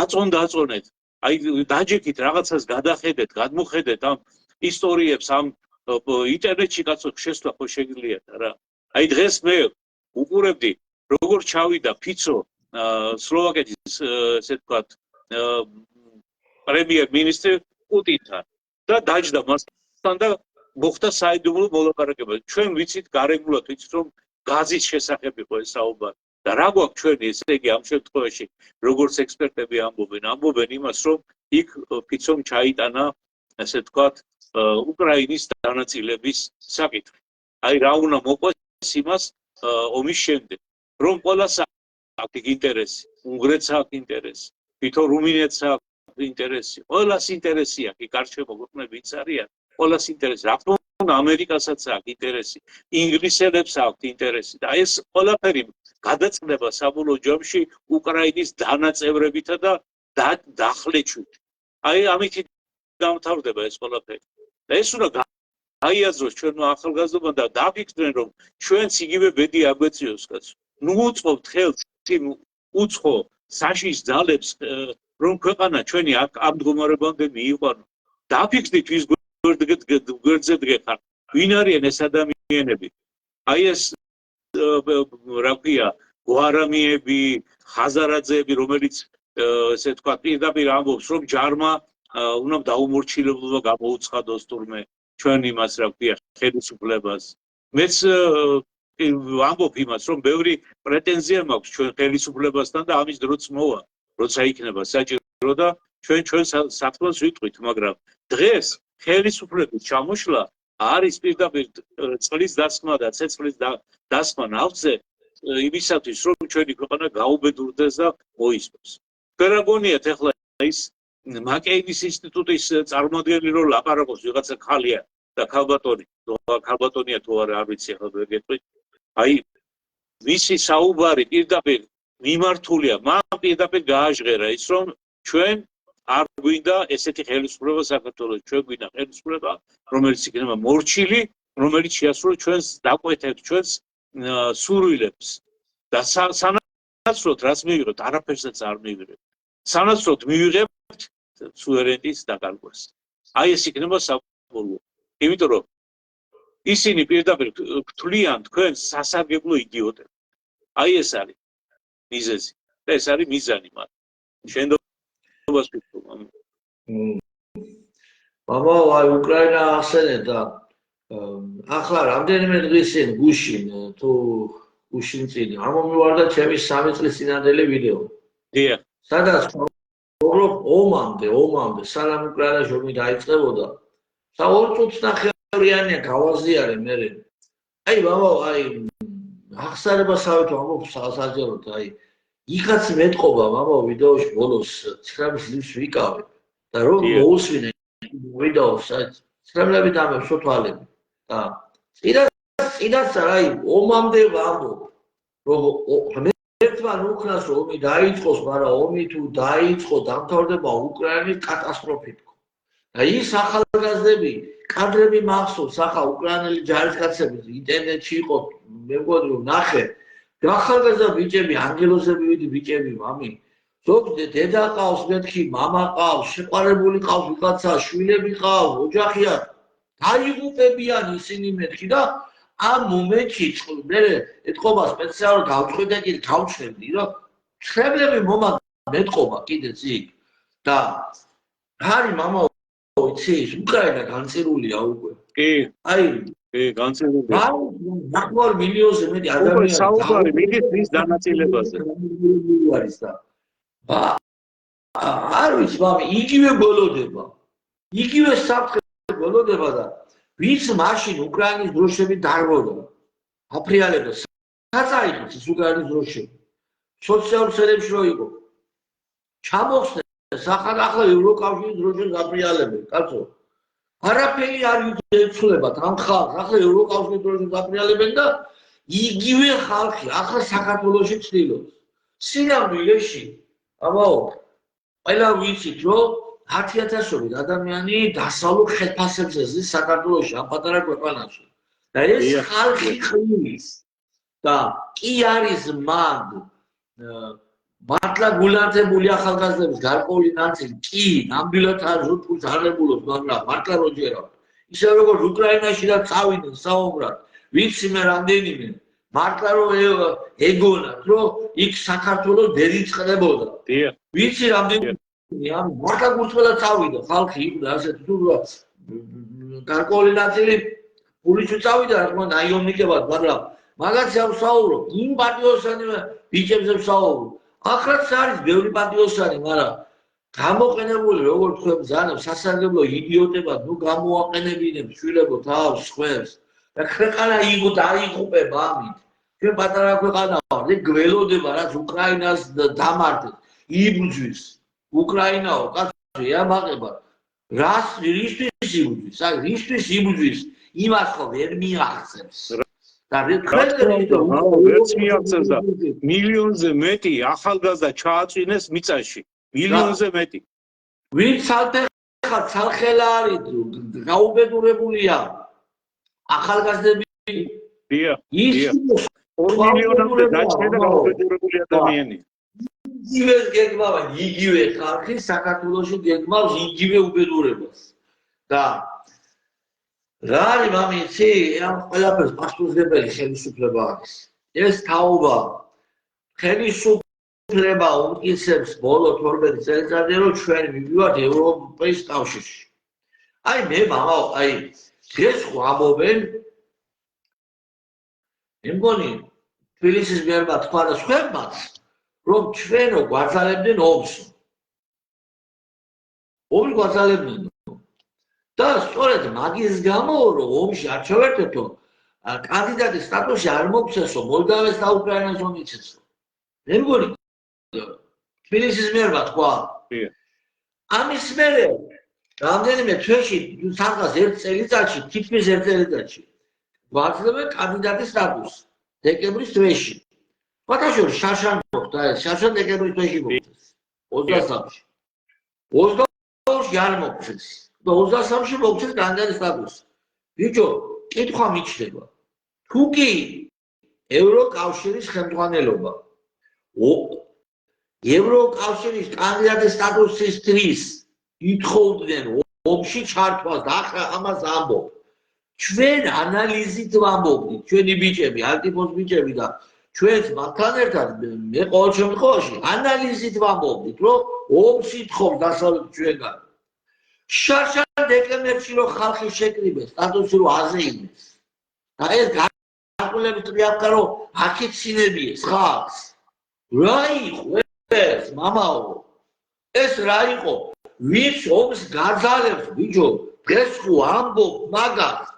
აწონდ-აწონეთ, აი დაჯექით რაღაცას გადახედეთ, გადმოხედეთ ამ ისტორიებს, ამ ინტერნეტში კაცო შესვლა ხო შეგიძლიათ რა. აი დღეს მე უყურებდი, როგორ ჩავიდა ფიცო სლოვაკეთის ესე ვთქვათ პრემიერ-მინისტრი პუტინთან და დაჯდა მასთან და მოხდა საიდუმლო მოლაპარაკება. ჩვენ ვიცით გარეგულად ვიცით რომ გაზის შესახებ იყო ეს საუბარი. და რა გვაქვს ჩვენი ესე იგი ამ შემთხვევაში როგორც ექსპერტები ამბობენ იმას რომ იქ ფიცომ ჩაიტანა ესე ვთქვათ უკრაინის დანაწილების საკითხი. აი რა უნდა მოყვეს იმას ომის შემდეგ რომ ყველას აქვს ინტერესი, უნგრეთს აქვს ინტერესი, თვითონ რუმინეთს აქვს ინტერესი, ყველას ინტერესი აქვს, იქ გარშემო ქვეყნები ვინც არიან, ყველას ინტერესი, რა თქმა უნდა ამერიკასაც აქვს ინტერესი, ინგლისელებს აქვს ინტერესი და ეს ყველაფერი გადაწყდება საბოლოო ჯამში უკრაინის დანაწევრებითა და დახლეჩვით. აი ამით დამთავრდება ეს ყველაფერი. და ეს უნდა გაიაზროს ჩვენმა ახალგაზრდებმა და დაფიქრდნენ რომ ჩვენც იგივე ბედი აგვეწიოს კაცო. ნუ უწყობთ ხელს იმ უცხო საშიშ ძალებს რომ ქვეყანა ჩვენი ამ მდგომარეობამდე მიიყვანო. დაფიქრდით ვის გვერდზე დგეხარ, ვინ არიან ეს ადამიანები. აი ეს რა ქვია გვარამიები, ხაზარაძეები, რომელიც ესე ვთქვათ პირდაპირ ამბობს რომ ჯარმა უნდა დაუმორჩილებლობა გამოუცხადოს თურმე ჩვენ იმას რა ქვია ხელისუფლებას. მეც ვამბობ იმას რომ ბევრი პრეტენზია მაქვს ჩვენ ხელისუფლებასთან და ამის დროც მოვა, როცა იქნება საჭირო და ჩვენ საქმეს ვიტყვით, მაგრამ დღეს ხელისუფლების ჩამოშლა არის პირდაპირ წყლის დასხმა და ცეცხლის დასხმა ნავთზე იმისათვის რომ ჩვენი ქვეყანა გაუბედურდეს და მოისმოს. ვერ აგონიათ ახლა ის მაკეინის ინსტიტუტის წარმომადგენელი რომ ლაპარაკობს ვიღაცა ხალია და ქალბატონია თუ არა არ ვიცი ახლა ვერ გეტყვით. აი მისი საუბარი პირდაპირ მიმართულია, მან პირდაპირ გააჟღერა ის რომ ჩვენ არ გვინდა ესეთი ხელისუფლება საქართველოს, ჩვენ გვინდა ხელისუფლება, რომელიც იქნება მორჩილი, რომელიც შეასრულოს ჩვენს დაკვეთებს, ჩვენს სურვილებს და სანაცვლოდ რაც მივიღებთ, არაფერსაც არ მივიღებთ. სანაცვლოდ მივიღებთ სუვერენიტეტის დაკარგვას. აი ეს იქნება საბოლოო. იმიტომ რომ ისინი პირდაპირ გთვლიან თქვენ სასარგებლო იდიოტები. აი ეს არის მიზეზი და ეს არის მიზანი მათ. შენდობას ვიტყვი. ბაბა, აი უკრაინა ახსენეთ და ახლა რამდენიმე დღისინ გუშინ თუ გუშინ წინ ამომივარდა ჩემი 3 წლის წინანდელი ვიდეო. დიახ. სადაც ომამდე სანამ უკრაინაში ომი დაიწყებოდა, 2 წუთს ნახევრიანია გავაზიარე მე. აი ბაბა, აი აღსარებასავით ამბობ საჯაროდ, აი იქაც მეტყობა ბაბა ვიდეოში ბოლოს 9 წლის ვიკავებ და რომ მოусვინე ვიდეოს, აი ცრემლები დამებს თვალები და წინაც აი ომამდე ვამბობ რომ ერთმან უკრას რომ ომი დაიწყოს, მაგრამ ომი თუ დაიწყო დამთავრდება უკრაინის კატასტროფით. და ის ახალგაზრდები, კადრები მახსოვს, ახლა უკრაინელი ჯარისკაცები ინტერნეტში იყო, მე მგონი რომ ნახე, ახალგაზრდა ბიჭები, ანგელოზები ვიდი ბიჭები, მამი. ზოგადად დედა ყავს, მეთქი, მამა ყავს, შეყვარებული ყავს, ვიღაცა შვილები ყავს, ოჯახია. დაიღუპებიან ისინი მეთქი და ამ მომენტში მე ეთყობა სპეციალურად გავჩვენდი, რომ ცრემლები მომად მეტყობა კიდეც იქ და არის მამა ვიცი, უკრაინა განწირულია უკვე. კი. აი, განწირულია. ნახევარ მილიონზე მეტი ადამიანი საუბარი მიგის ის დანაწილებაზე. არის და არ ვიცი, მამი, იგივე გველოდება. იგივე საფრთხე გველოდება და ვინც მაშინ უკრაინის დროშები დარბოდა. აფრიალებდა. საწაიღეთ ეს უკრაინის დროშები. სოციალურ სერებში რო იყო. ჩამოხსნეს ახლა ევროკავშირის დროშებს აფრიალებენ, კაცო. არაფერი არ იცოლებათ ამ ხალხს, ახლა ევროკავშირის დროშებს აფრიალებენ და იგივე ხალხი ახლა საქართველოში ცდილობს. სინამდვილეში, ამაო, ყველა ვიცით, რომ 10,000-ობით ადამიანი დასავლურ ხელფასებზე ზის საქართველოში, ამ პატარა ქვეყანაში. და ეს ხალხი ხმის და კი არის მან მართლა გულანძებული ახალგაზრდების გარკვეული ნაწილი კი ნამდვილად არ ზრუნავს აღებულობს, მაგრამ მართლა რო ჯერავ. ისე როგორც უკრაინაში და წავიდნენ საომრად, ვიცი მე რამდენიმე მართლა რომ ეგონათ, რომ იქ საქართველოს ბერი წყდებოდა. ვიცი რამდენიმე ამ მართლა გულწრფელად წავიდა ხალხი იყო ასეთ თუ გარკვეული ნაწილი პულიშო წავიდა რა თქმა უნდა აიონიკებად, მაგრამ მაგაც ავსაურო, იმ პატიოსანი ბიჭებზე ვსაუბრო. ახლაც არის ბევრი პატიოსანი, მაგრამ გამოყენებული როგორც თქვენ ზანებ სასარგებლო იდიოტებად, ნუ გამოაყენებინებ შვილებო თავს ხვევს და ქვეყანა იყო დაიღუპება ამით. ჩვენ პატარა ქვეყანა ვართ, გველოდება რაც უკრაინას დამართეს, იბრძვის. უკრაინაო, კაცო, ამაყება. რას რისთვის იბრძვის? აი, რისთვის იბრძვის? იმას ხო ვერ მიაღწევს. და ვერც მიაღწევს და მილიონზე მეტი ახალგაზრდა ჩააწვინეს მიწაში. მილიონზე მეტი. ვინც ცალხელა არის, გაუბედურებულია ახალგაზრდები. ის 2 მილიონამდე დაჭრა გაუბედურებული ადამიანი. იგივე გეგმავა, იგივე ხალხი საქართველოში გეგმავს იგივე უბედურებას. და რა არის მამიცი, ამ ყველაფერს პასუხისმგებელი ხელისუფლება არის. ეს თაობა ხელისუფლება უმტკიცებს ბოლო 12 წელიწადში, რომ ჩვენ მივიდივართ ევროპის კავშირში. აი მე მამა, აი ეს ხო ამობენ იმგონი თბილისის მერმა თქვა და სხვებმაც რომ ჩვენო გვაძალებდნენ ომს. ომი გვაძალებდნენ. და სწორედ მაგის გამო რომ ომში არ ჩავერთეთო, კანდიდატის სტატუსი არ მოგცესო მოლდავეს და უკრაინას ომი იცესო. მე მგონი თბილისის მერმა თქვა. ამის მერე რამდენიმე თვეში, სადღაც ერთ წელიწადში, თითქმის ერთ წელიწადში გვაძლევენ კანდიდატის სტატუსი დეკემბრის თვეში. ფათაშორი შაშან მოხდა ეს, შაშან დეკემბრის თვეში მოხდა 23-ში. 22-ში არ მოხდეს. და 23-ში მოგცეს კანდიდატის სტატუსი. ბიჭო, კითხვა მიჩნდება. თუ კი ევროკავშირის ხელმძღვანელობა ევროკავშირის კანდიდატის სტატუსისთვის ითხოვდნენ ომში ჩართვას და ახლა ამას ამბობ. ჩვენ ანალიზით ვამბობდით, ჩვენი ბიჭები, ანტიფოს ბიჭები და ჩვენც მათთან ერთად მე ყოველ შემთხვევაში ანალიზით ვამბობდით, რომ ომს ითხოვს დასავლეთ ჩვენგან. შარშან დეკემბერში რომ ხალხი შეკრიბეს, სტატუსი რომ აზეიმეს. და ეს გარკვეულებით ტრიალკა რომ აქეთ სინებიეს ხალხს. რა იყო ეს, მამაო? ეს რა იყო? ვინც ომს გაძალებს, ბიჭო, დღეს ხო ამბობ მაგას.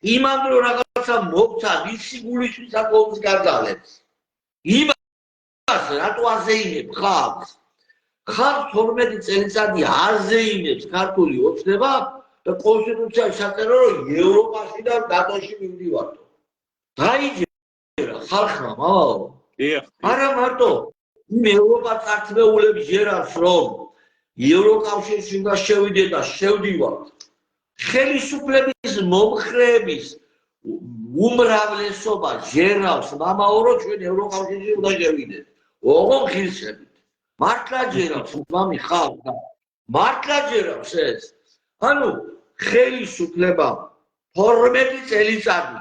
იმამდე რომ რაღაცა მოგცა, ვიცი გულისთვის აქ ომს გაძალებს. იმას რატო აზეიმებ ხალხს? ხალხს 12 წელიწადი აზეიმებს ქართული ოცნება და კონსტიტუციაში საწერო რომ ევროპაში და ნატოში მივდივართო. დაიჯერა ხალხმა, მამაო. არა მარტო იმ ევროპა წარწმეულებს ჯერავს რომ ევროკავშირში უნდა შევიდე და შევდივართ. ხელისუფლების მომხრეების უმრავლესობა ჯერავს მამაო რომ ჩვენ ევროკავშირში უნდა შევიდეთ. ოღონ ღირსებით. მართლა ჯერავს მამი ხალხს. მართლა ჯერავს ეს. ანუ ხელისუფლება 12 წელიწადი.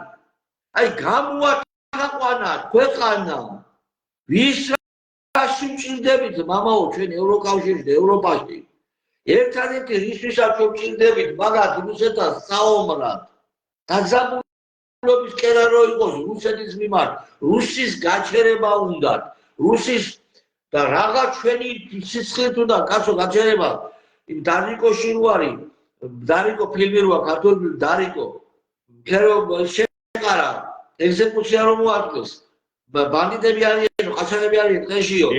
აი გამოაყვანა ქვეყანა. ვის რაში მჭირდებით მამაო ჩვენ ევროკავშირში და ევროპაში. ერთადერთი რისთვისაც მჭირდებით მაგათ რუსეთთან საომრად. დაგზავნილობის კერა რო იყოს რუსეთის მიმართ, რუსის გაჩერება უნდათ. რუსის და რაღა ჩვენი სიცხლით უნდა კაცო გაჩერება იმ დარიკოში რო არის დარიკო ფილმი როა ქართული დარიკო ქერო შეყარა ეგზეკუცია რომ მოაწყვეს ბანდიტები არიან ყაჩაღები არიან ტყეშიო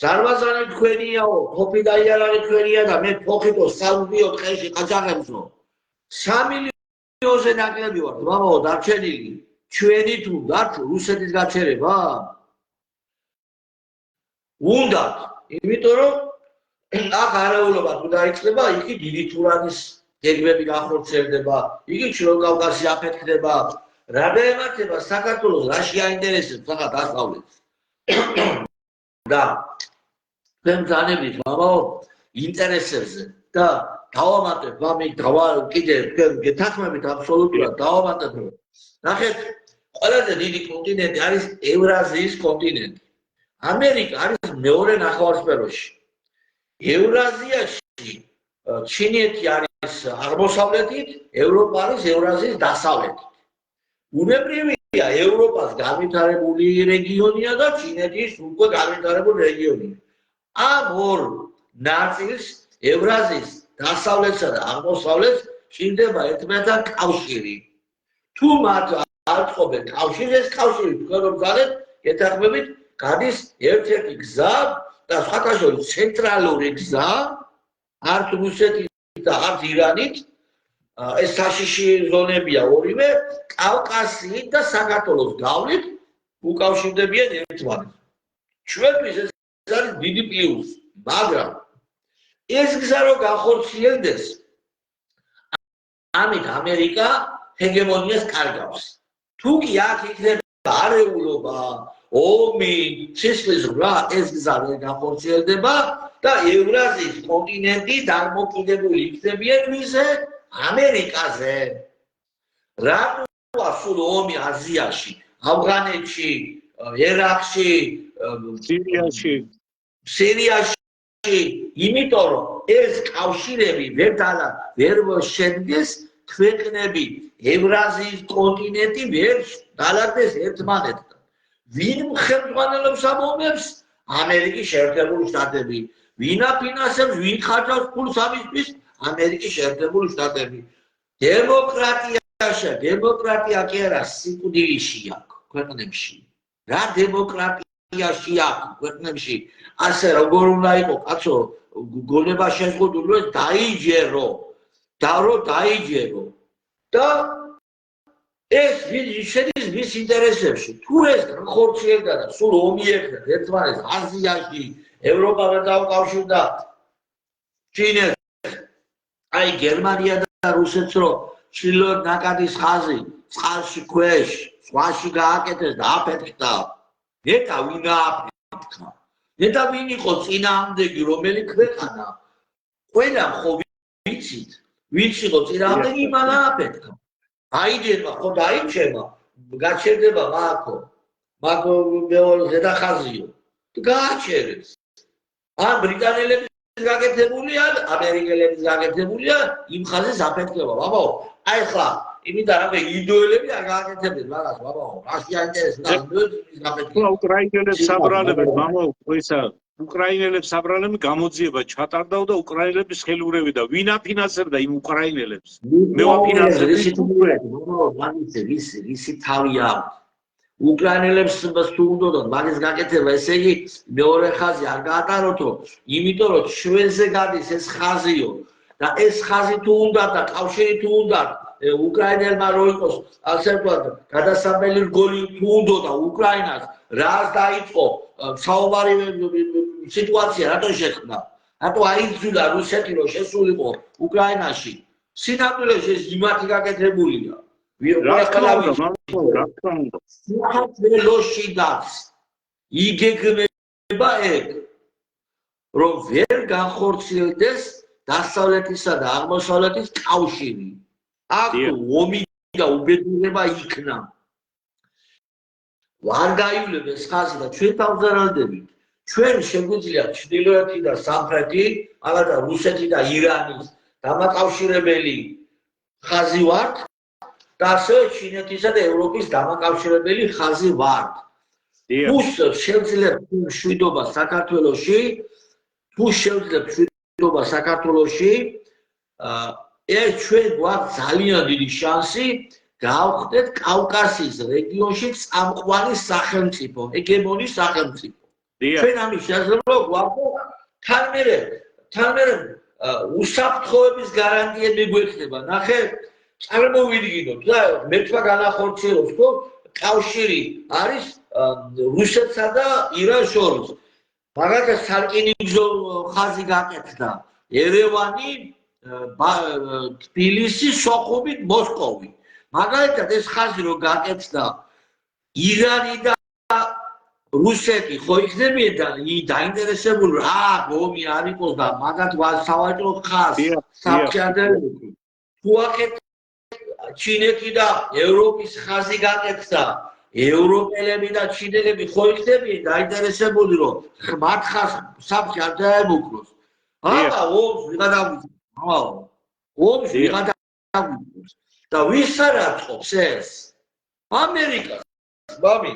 ზარბაზანი თქვენიაო თოფი დაიარაღი თქვენია და მე თოხიტო სალვიო ტყეში ყაჩაღებსო 3 მილიონზე ნაკლები ვარ მამაო დარჩენილი ჩვენი თუ დარჩ რუსეთის გაჩერება უნდა იმიტომ რომ აქ არეულობა თუ დაიწყება იქი დიდი თურანის გეგმები განხორციელდება იგი ჩრდილო კავკასიაში აფეთქდება რა დაემართება საქართველოს რაში აინტერესებს რაღაც დასავლეთს და თემზანების მამაო ინტერესებზე და დავამატებ მამი კიდე გეთანხმებით აბსოლუტურად დავამატებ ნახეთ ყველაზე დიდი კონტინენტი არის ევრაზიის კონტინენტი ამერიკა არის მეორე ნახევარსფეროში ევრაზიაში ჩინეთი არის აღმოსავლეთით ევროპა არის ევრაზიის დასავლეთით უნებრივია ევროპას განვითარებული რეგიონია და ჩინეთის უკვე განვითარებული რეგიონია ამ ორ ნაწილს ევრაზიის დასავლეთსა და აღმოსავლეთს ჭირდება ერთმანეთთან კავშირი თუ მათ არ წყობენ კავშირს ეს კავშირი თქვენ რომ ძალეთ გეთანხმებით გადის ერთ-ერთი გზა და სხვათა შორის ცენტრალური გზა არც რუსეთით და არც ირანით ეს საშიში ზონებია ორივე კავკასიით და საქართველოს გავლით უკავშირდებიან ერთმანეთს ჩვენთვის ეს არის დიდი პლუსი მაგრამ ეს გზა რო განხორციელდეს ამით ამერიკა ჰეგემონიას კარგავს თუ კი აქ იქნება არეულობა ომი სისხლის რა ეს გზა ვერ განხორციელდება და ევრაზიის კონტინენტი დამოკიდებული იქნებიან ვიზე ამერიკაზე რატოა სულ ომი აზიაში ავღანეთში ერაყში სირიაში იმიტომ რომ ეს კავშირები ვერ შედგეს ქვეყნები ევრაზიის კონტინენტი ვერ დალაგდეს ერთმანეთთან ვინ ხელმძღვანელობს ამ ომებს ამერიკის შეერთებული შტატები ვინ აფინანსებს ვინ ხარჯავს ფულს ამისთვის ამერიკის შეერთებული შტატები დემოკრატია კი არა სიკვდილიში აქვს ქვეყნებში რა დემოკრატიაში აქვს ქვეყნებში ასე როგორ უნდა იყოს კაცო გონება შეზღუდული დაიჯერო და ეს შედის ვის ინტერესებში თუ ეს ხორციელდა და სულ ომი ეხდა ერთმანეთს აზიაში ევროპასთან დაუკავშირდა ჩინეთს აი გერმანია და რუსეთს რო ჩრდილოეთ ნაკადის ხაზი წყალში ქვეშ ზღვაში გააკეთეს და აფეთქდა ნეტა ვინ ააფეთქა ნეტა ვინ იყო წინააღმდეგი რომელი ქვეყანა ყველა ხო ვიცით ვინც იყო წინააღმდეგი იმან ააფეთქა აიჯერმა ხო დაიჩება გაჩერდება მაქო მეორე ზედახაზიო გააჩერეს ან ბრიტანელების გაკეთებულია ამერიკელების გაკეთებულია იმ ხაზის აფეთქება ბაბაო აი ხა იმიტომ რომ იდეოლები არ გააკეთებენ მაგას ბაბაო რაში აინტერესებს გაფეთქება უკრაინელებს საბრალებენ მამაო ისა უკრაინელებს საბრალები გამოძიება ჩატარდა და უკრაინელების ხელურები და ვინ აფინანსებდა იმ უკრაინელებს მე ვაფინანსებ ისი თავია უკრაინელებს თუ უნდათ მაგის გაკეთება ესე იგი მეორე ხაზი არ გაატაროთო იმიტომ რომ ჩვენზე გადის ეს ხაზიო და ეს ხაზი თუ უნდათ და კავშირი თუ უნდათ უკრაინელმა რო იყოს ასე ვთქვათ გადასამბელი რგოლი თუ უნდოდა უკრაინას რას დაიწყო საუბარი სიტუაცია რატო შექმნა რატო აიძულა რუსეთი რომ შესულიყო უკრაინაში სინამდვილეში ეს იმათი გაკეთებულია საქართველოშიდაც იგეგმება ეგ რომ ვერ განხორციელდეს დასავლეთისა და აღმოსავლეთის კავშირი აქ ომი და უბედურება იქნა ვარ გაივლებეს ხაზი და ჩვენ დავზარალდებით ჩვენ შეგვიძლია ჩრდილოეთი და სამხრეთი მაგალითად რუსეთი და ირანის დამაკავშირებელი ხაზი ვართ და ასევე ჩინეთისა და ევროპის დამაკავშირებელი ხაზი ვართ Pus შეძლებს მშვიდობა საქართველოში, pus შეძლებს მშვიდობა საქართველოში, ეს ჩვენ გვაქვს ძალიან დიდი შანსი გავხდეთ კავკასიის რეგიონში წამყვანი სახელმწიფო, ეგემონი სახელმწიფო. ჩვენ ამის შესაძლებლობა გვაქვს თან მერე უსაფრთხოების გარანტიები გვექნება. ნახე, წარმოვიდგინოთ და მეთქვა განახორციელოს, რომ კავშირი არის რუსეთსა და ირანს შორის. მაგალითად, სარკინიგზო ხაზი გაკეთდა ერევანი, თბილისი, სოხუმი, მოსკოვი. მაგალითად, ეს ხაზი რო გაკეთდა ირანი და რუსეთი, ხო იქნებიან დაინტერესებული, რა ომი არ იყოს და მაგათ სავაჭრო ხაზს საფრთხეები. თუ აქეთ ჩინეთი და ევროპის ხაზი გაკეთდა, ევროპელები და ჩინელები ხო იქნებიან დაინტერესებული, რომ მათ ხაზს საფრთხე არ დაემუქროს. აბა, ომს ვიღა დაგვიწყოს. ომს ვიღა დაგვიწყოს. და ვის არ აწყობს ეს? ამერიკას, ბაბი.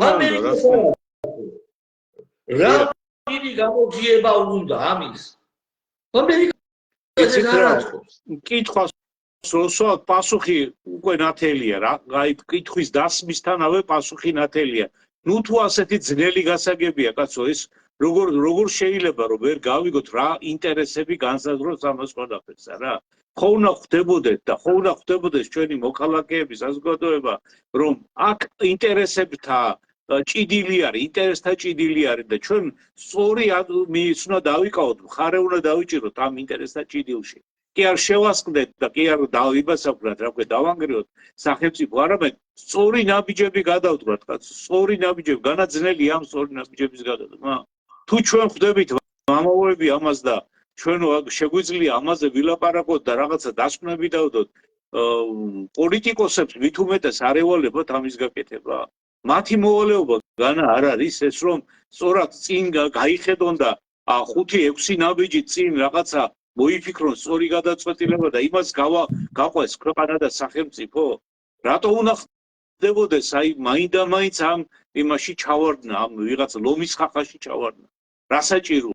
ამერიკას რა დიდი გამოძიება უნდა ამის? ამერიკას არ აწყობს. კითხვას როსვათ პასუხი უკვე ნათელია რა. აი კითხვის დასმისთანავე პასუხი ნათელია. ნუ თუ ასეთი ძნელი გასაგებია, კაცო, ეს როგორ შეიძლება რომ ვერ გავიგოთ რა ინტერესები განსაზღვროს ამას ყველაფერსა რა. ხო უნდა ხვდებოდეთ და ხო უნდა ხვდებოდეს ჩვენი მოქალაქეების საზოგადოება, რომ აქ ინტერესებთა ჭიდილი არის, ინტერესთა ჭიდილი არის და ჩვენ სწორი მის უნდა დავიკავოთ, მხარე უნდა დავიჭიროთ ამ ინტერესთა ჭიდილში. კი არ შევასყდეთ და კი არ დავიბასაბროთ, რა ქვია, დავანგრიოთ სახელმწიფო, არამედ სწორი ნაბიჯები გადავდგათ, კაცო, სწორი ნაბიჯები, განაძნელი ამ სწორი ნაბიჯების გადადგმა. თუ ჩვენ ხვდებით მამაოები ამას და ჩვენ შეგვიძლია ამაზე ვილაპარაკოთ და რაღაცა დასკვნები დავდოთ, პოლიტიკოსებს მით უმეტეს არ ევალებათ ამის გაკეთება. მათი მოვალეობა განა არ არის ეს, რომ სწორად წინ გაიხედონ და 5-6 ნაბიჯი წინ რაღაცა მოიფიქრონ სწორი გადაწყვეტილება და იმას გაყვეს ქვეყანა და სახელმწიფო. რატო უნდა ხდებოდეს აი მაინდა-მაინც ამ იმაში ჩავარდნა, ამ ვიღაც ლომის ხახაში ჩავარდნა. რა საჭირო?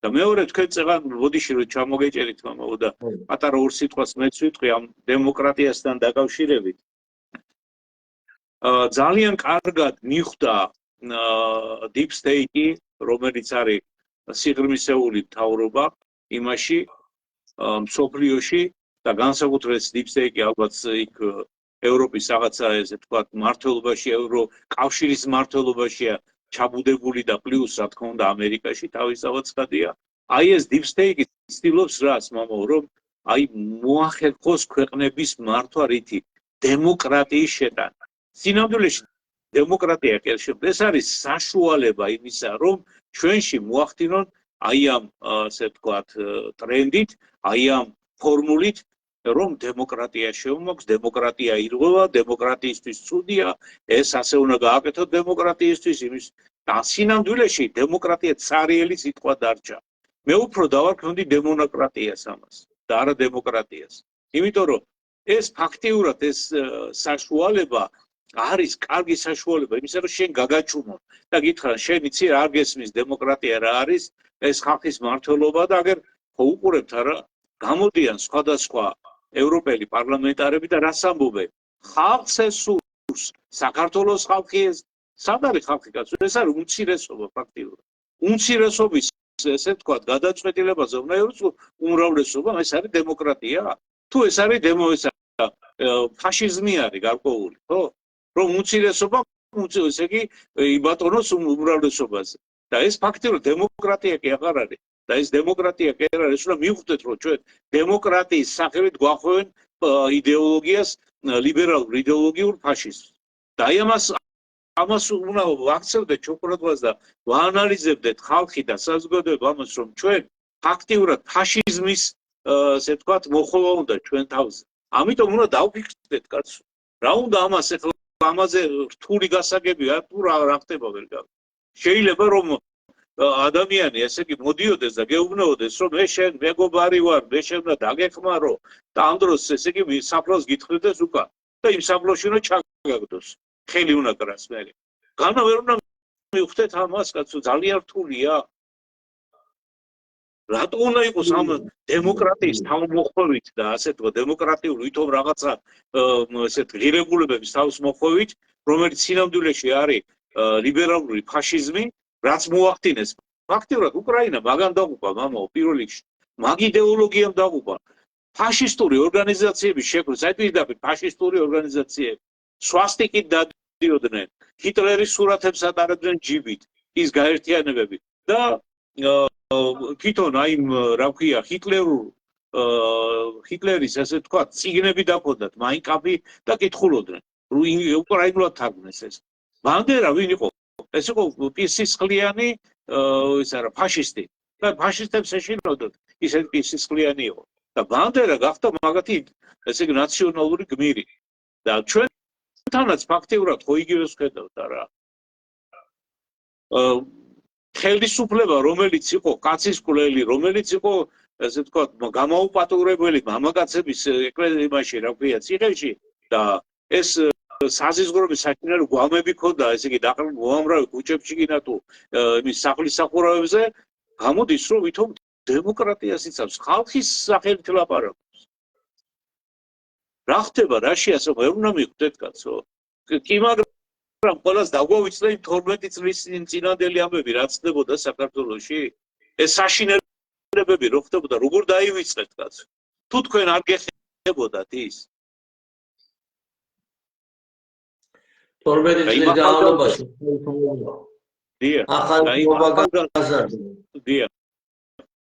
და მეორე თქვენ წეღან ბოდიში რომ ჩამოგეჭერით მამაო და პატარა ორ სიტყვას მეც ვიტყვი ამ დემოკრატიასთან დაკავშირებით. ძალიან კარგად მიხვდა deep state-ი, რომელიც არის სიღრმისეული მთავრობა იმაში მსოფლიოში და განსაკუთრებით deep state-ი ალბათ იქ ევროპის რაღაცა ესე თქვა მართლობაში, ევროკავშირის მართლობაშია ჩაბუდებული და პლუს რა თქმა უნდა ამერიკაში თავისთავად ხადია. აი ეს deep state-ი ცდილობს რას მამაო, რომ აი მოახერხოს ქვეყნების მართვა რითი დემოკრატიის შეტანა. სინამდვილეში დემოკრატია კი ეს არის საშუალება იმისა, რომ ჩვენში მოახდინონ აი ამ ასე ვთქვათ ტრენდით, აი ამ ფორმულით, რომ დემოკრატია შემოგვაქვს, დემოკრატია ირღვევა, დემოკრატიისთვის ცუდია, ეს ასე უნდა გააკეთოთ დემოკრატიისთვის იმის და სინამდვილეში დემოკრატია ცარიელი სიტყვა დარჩა. მე უფრო დავარქმევდი დემონკრატიას ამას და არა დემოკრატიას. იმიტომ რომ ეს ფაქტიურად ეს საშუალება არის კარგი საშუალება იმისა, რომ შენ გაგაჩუმო და გითხრან, შენ იცი რა გესმის დემოკრატია რა არის, ეს ხალხის მართლობა და აგერ ხო უყურებთ არა, გამოდიან სხვადასხვა ევროპელი პარლამენტარები და რას ამბობენ? ხალხს ესურს, საქართველოს ხალხი ეს, სად არის ხალხი კაცო? ეს არის უმცირესობა ფაქტიურად. უმცირესობის ესე ვთქვათ, გადაწყვეტილებაზე უნდა იყოს უმრავლესობა, ეს არის დემოკრატია? თუ ეს არის ფაშიზმი არის გარკვეული, ხო? რომ უმცირესობა ესე იგი იბატონოს უმრავლესობაზე. და ეს ფაქტიურად დემოკრატია კი აღარ არის. და ეს დემოკრატია კი არ არის, უნდა მივხვდეთ, რომ ჩვენ დემოკრატიის სახელით გვახვევენ იდეოლოგიას, ლიბერალურ იდეოლოგიურ ფაშიზმს. და აი ამას უნდა ვაქცევდეთ ჩუქურათვას და ვაანალიზებდეთ ხალხი და საზოგადოება ამას, რომ ჩვენ ფაქტიურად ფაშიზმის ასე ვთქვათ მოხოვა უნდა ჩვენ თავზე. ამიტომ უნდა დავფიქრდეთ, კაცო. რა უნდა ამას ახლა ამაზე რთული გასაგებია, თუ რა ხდება ვერ გავიგე. შეიძლება რომ ადამიანი ესე იგი მოდიოდეს და გეუბნეოდეს, რომ შენ მეგობარი ვარ, შენ უნდა დაგეხმარო და ამ დროს ესე იგი საფლავს გითხრდეს უკან და იმ საფლავში უნდა ჩაგაგდოს. ხელი უნდა კრას მე. განა ვერ უნდა მივხვდეთ ამას, კაცო, ძალიან რთულია. რატო უნდა იყოს ამ დემოკრატიის თავმოხვევით და ასე თქვა დემოკრატიულ ვითომ რაღაცა ესეთ ღირებულებების თავმოხვევით, რომელიც სინამდვილეში არის ლიბერალური ფაშიზმი, რაც მოახდინეს ფაქტიურად უკრაინა მაგან დაღუპა მამაო პირველ რიგში. მაგ იდეოლოგიამ დაღუპა. ფაშისტური ორგანიზაციების შექმნა, საერთოდ ფაშისტური ორგანიზაციები სვასტიკით დადიოდნენ, ჰიტლერის სურათებს ატარებდნენ ჯიბით, ის გაერთიანებები და თვითონ აი რა ქვია ჰიტლერის ასე თქვა წიგნები დაქონდათ, მაინკამფი და კითხულობდნენ. უკრაინულად თარგმნეს ეს. ბანდერა ვინ იყო? ეს იყო პისისხლიანი ის არა ფაშისტი. და ფაშისტებს ეშინოდათ, ისეთი პისისხლიანი იყო. და ბანდერა გახდა მაგათი ესე იგი ნაციონალური გმირი. და ჩვენთანაც ფაქტიურად ხო იგივეს ვხედავთ არა. ხელისუფლება, რომელიც იყო კაცის კვლელი, რომელიც იყო ესე ვთქვათ, გამაუპატურებელი მამაკაცების ეკლესიაში, რა ქვია, ციხეში და ეს საზიზღვრების საჭირო გვამები ქონდა, ესე იგი უამრავი ქუჩებში გინა თუ იმის სახლის სახურავებზე, გამოდის რომ ვითომ დემოკრატიას იცავს, ხალხის სახელით ლაპარაკობს. რა ხდება რაში ასე ვერ უნდა მივხვდეთ კაცო? კი მაგრამ ყველას დაგვავიწყდა 12 წლის წინანდელი ამბები რაც ხდებოდა საქართველოში ეს საშინელებები რო ხდებოდა როგორ დაივიწყეთ კაცო თუ თქვენ არ გეხებოდათ ის 12 წლის განმავლობაში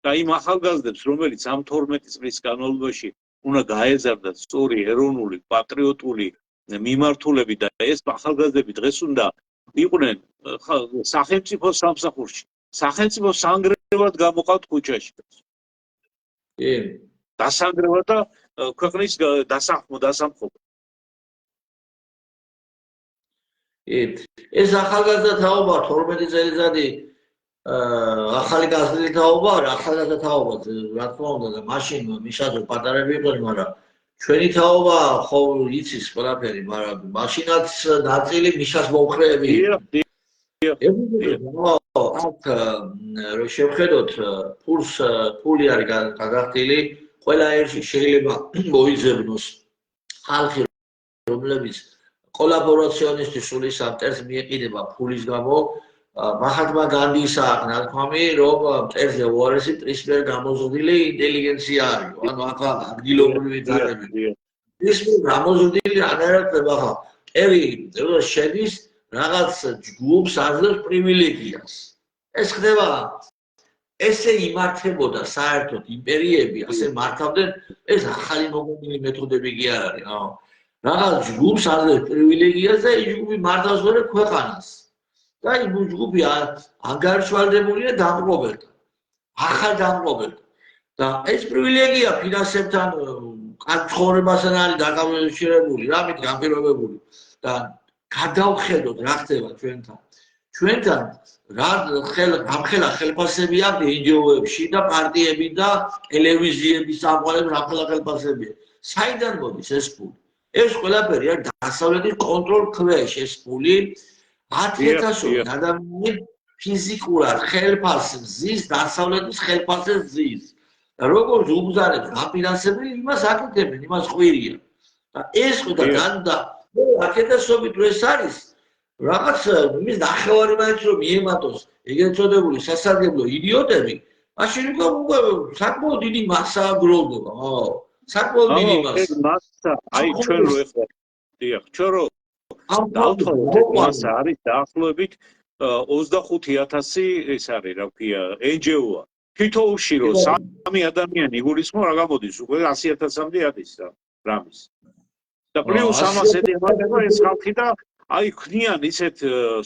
და იმ ახალგაზრდებს რომელიც ამ 12 წლის განმავლობაში უნდა გაეზარდათ სწორი ეროვნული პატრიოტული მიმართულები და ეს ახალგაზრდები დღეს უნდა იყვნენ სახელმწიფო სამსახურში. სახელმწიფო სანგრევად გამოყავთ ქუჩაში. კი. დასანგრევად და ქვეყნის დასამხობ. ეს ახალგაზრდა თაობა 12 წელიწადი ახალი გაზრდილი თაობა, ახალგაზრდა თაობა, რა თქმა უნდა და მაშინ მიშადო პატარები იყვნენ, მაგრამ ჩვენი თაობა ხო იცის ყველაფერი, მაგრამ მაშინაც ნაწილი მიშას მომხრეები. აქ რო შევხედოთ ფული არის გადახდილი, ყველა ერთში შეიძლება მოიძებნოს ხალხი რომლებიც კოლაბორაციონისტის სულის ამტერს მიეყიდება ფულის გამო მაჰათმა განდის აქვს ნათქვამი რომ მტერზე უარესი პრისმერ გამოზრდილი ინტელიგენცია არის ანუ აქ ადგილობრივი ძალები პრისმერ გამოზრდილი ანარატება ხა ევი როდა შედის რაღაც ჯგუფს აძლევს პრივილეგიას ეს ხდება ესე იმართებოდა საერთოდ იმპერიები ასე მართავდნენ ეს ახალი მოგონილი მეთოდები კი არ არის რაღაც ჯგუფს აძლევს პრივილეგიას და ის ჯგუფი მართავს მერე ქვეყანას და ის ჯგუფი ანგარიშვალდებულია დამპყრობელთან ახალ დამპყრობელთან და ეს პრივილეგია ფინანსებთან კარგ ცხოვრებასთან არის დაკავშირებული რამით განპირობებული და გადავხედოთ რა ხდება ჩვენთან რა გამხელა ხელფასები აქვს NGO-ებში და პარტიები და ტელევიზიების სამყაროების რამხელა ხელფასებია საიდან მოდის ეს ფული ეს ყველაფერი არის დასავლეთის კონტროლის ქვეშ ეს ფული 10,000 ადამიანი ფიზიკურად ხელფასს ზის დასავლეთის ხელფასს ზის და როგორც უგზარებს გაფინანსებელი იმას აკეთებენ იმას ხვირია და ეს და განდა აკეთესობით რო ეს არის რაღაც იმის ნახევარი მაინც რომ მიემატოს ეგრეთ წოდებული სასარგებლო იდიოტები მაშინ უკვე საკმაოდ დიდი მასა გროვდება საკმაოდ დიდი მასა აი ჩვენ რო ეხლა დიახ ჩვენ რო დავთვალოთ მასა არის დაახლოებით 25,000 ეს არის რა ქვია NGO-ა თითოეულში რო 3 ადამიანი იგულისხმო რა გამოდის უკვე 100,000-მდე არის რამის და პლუს ამას ემატება ეს ხალხი და აი ქმნიან ისეთ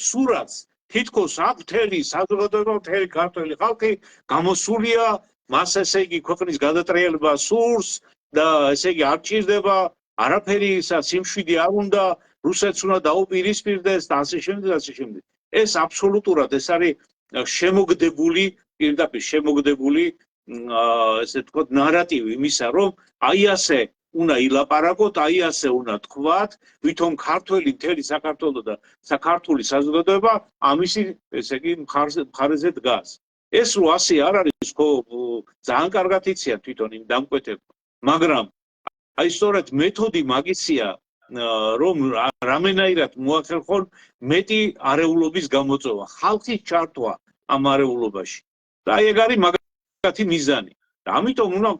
სურათს თითქოს აქ მთელი საზოგადოება მთელი ქართველი ხალხი გამოსულია მას ესე იგი ქვეყნის გადატრიალება სურს და ესე იგი არ ჭირდება არაფერი სიმშვიდე არ უნდა რუსეთს უნდა დაუპირისპირდეს და ასე შემდეგ ეს აბსოლუტურად ეს არის შემოგდებული პირდაპირ შემოგდებული ესე ვთქვათ ნარატივი იმისა რომ აი ასე უნდა ილაპარაკოთ, აი ასე უნდა თქვათ, ვითომ ქართველი მთელი საქართველო და საქართველოს საზოგადოება ამისი, ესე იგი, მხარეზე დგას. ეს რო ასე არ არის, ხო, ძალიან კარგად იციან თვითონ იმ დამკვეთებმა, მაგრამ აი სწორედ მეთოდი მაგისია, რომ რამენაირად მოახერხონ მეტი არეულობის გამოწვევა, ხალხის ჩართვა ამ არეულობაში. და აი ეგ არის მაგათი მიზანი. და ამიტომ უნდა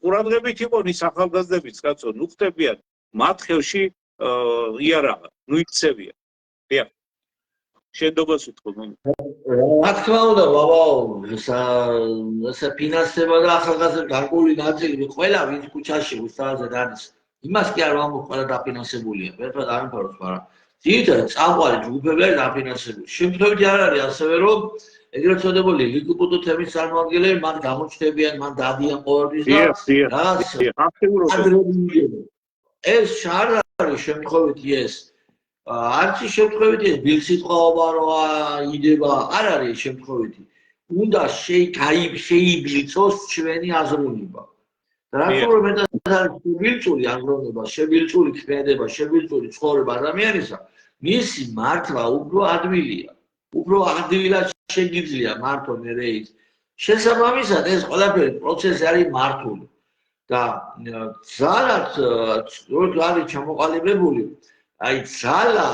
ყურადღებით იყონ ის ახალგაზრდებიც, კაცო, ნუ ხდებიან მათ ხელში იარაღა, ნუ იქცევიან. დიახ. შენდობას უთქო. რა თქმა უნდა, ბაბაო, ესა ფინანსება და ახალგაზრდა გარკვეული ნაწილი ყველა ვინც ქუჩაში უსტაზად არის. იმას კი არ ვამბობ, ყველა დაფინანსებულია, ერთად არ მფარავს, მაგრამ ძირითადად წამყვანი ჯგუფები არის დაფინანსებული. შემთხვევით არ არის ასევე, რომ ეგრეთ წოდებული ლიკვიდო თემის წარმომადგენლები მან გამოჩნდებიან, მან დადიან ყოველთვის და რაღაც ეს არ არის შემთხვევითი ეს. არც შემთხვევითი ეს ბილსიტყვაობა რო იდება, არ არის შემთხვევითი. უნდა შეიბილწოს ჩვენი აზროვნება. რატომ მეტად არის შებილწული აზროვნება, შებილწული ქმედება, შებილწული ცხოვრება ადამიანისა, მისი მართვა უფრო ადვილია. უფრო ადვილად შეგიძლია მართონ რეის. შესაბამისად ეს ყველაფერი პროცესი არის მართული. და ძალად რო არის ჩამოყალიბებული, აი ძალა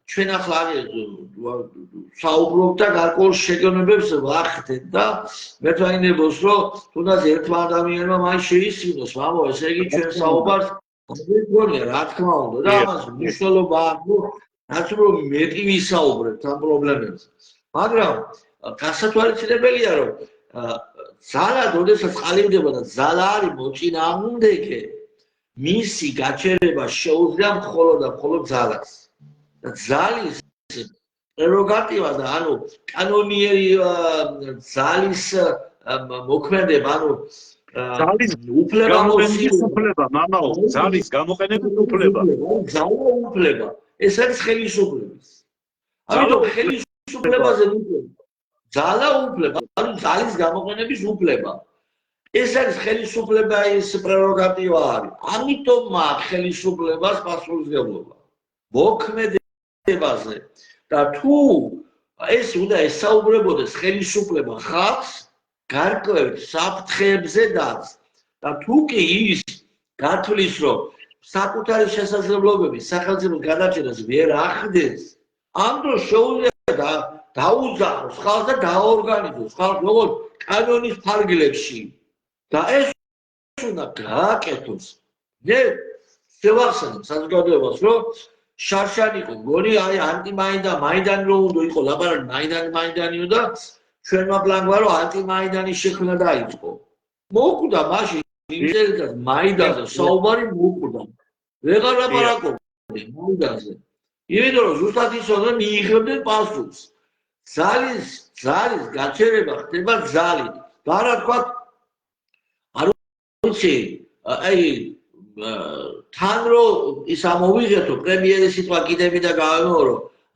ჩვენ ახლა საუბრობთ და გარკვეულ შეგონებებს ვახდეთ და მე ვაინებოს რომ თუნდაც ერთმა ადამიანმა მაინც შეისწინოს, მამო, ესე იგი ჩვენ საუბარს გონია, რა თქმა უნდა და ამას მნიშვნელობა აქვს, რაც რომ მეტი ვისაუბრებთ ამ პრობლემებზე. მაგრამ გასათვალისწინებელია რომ ძალა როდესაც ყალიბდება და ძალა არის მოწინააღმდეგე, მისი გაჩერება შეუძლია მხოლოდ და მხოლოდ ძალას. და ძალის პრეროგატივა და ანუ კანონიერი ძალის მოქმედება, ანუ ძალის გამოყენების უფლება, მამაო, ძალის გამოყენების უფლება. ძალა უფლება. ეს არის ხელისუფლების. ამიტომ ხელისუფლებაზე უფლება. ძალა უფლება, ანუ ძალის გამოყენების უფლება. ეს არის ხელისუფლება, ეს პრეროგატივა არის. ამიტომ აქვს ხელისუფლებას პასუხისმგებლობა. მოქმედებაზე და თუ ეს უნდა ესაუბრებოდეს ხელისუფლება ხალხს გარკვეულ საფრთხეებზე და თუ კი ის გათვლის რომ საკუთარი შესაძლებლობების სახელმწიფოს გადაჭერას ვერ ახდენს, ამ დროს შეუძლია დაუძახოს ხალხს და დაორგანიზოს ხალხს როგორც კანონის ფარგლებში და ეს უნდა გააკეთოს. მე შევახსენებ საზოგადოებას, რომ შარშანი იყო, გონი აი ანტიმაიდანი რო უნდა იყო, ლაპარაკი მაიდანიო და ჩვენმა პლანმა რომ ანტიმაიდანის შექმნა დაიწყო. მოუკვდა მაშინ იმ წელიწადს მაიდანზე საუბარი მოუკვდა. ვეღარ ლაპარაკობდნენ მაიდანზე. იმიტომ რომ ზუსტად ის უნდა მიიღებდნენ პასუხს. ძალის გაჩერება ხდება ძალით. და რა თქვა, არ ვიცი, აი თან რო ის ამოვიღეთო პრემიერის სიტყვა კიდევ და გავემეორო,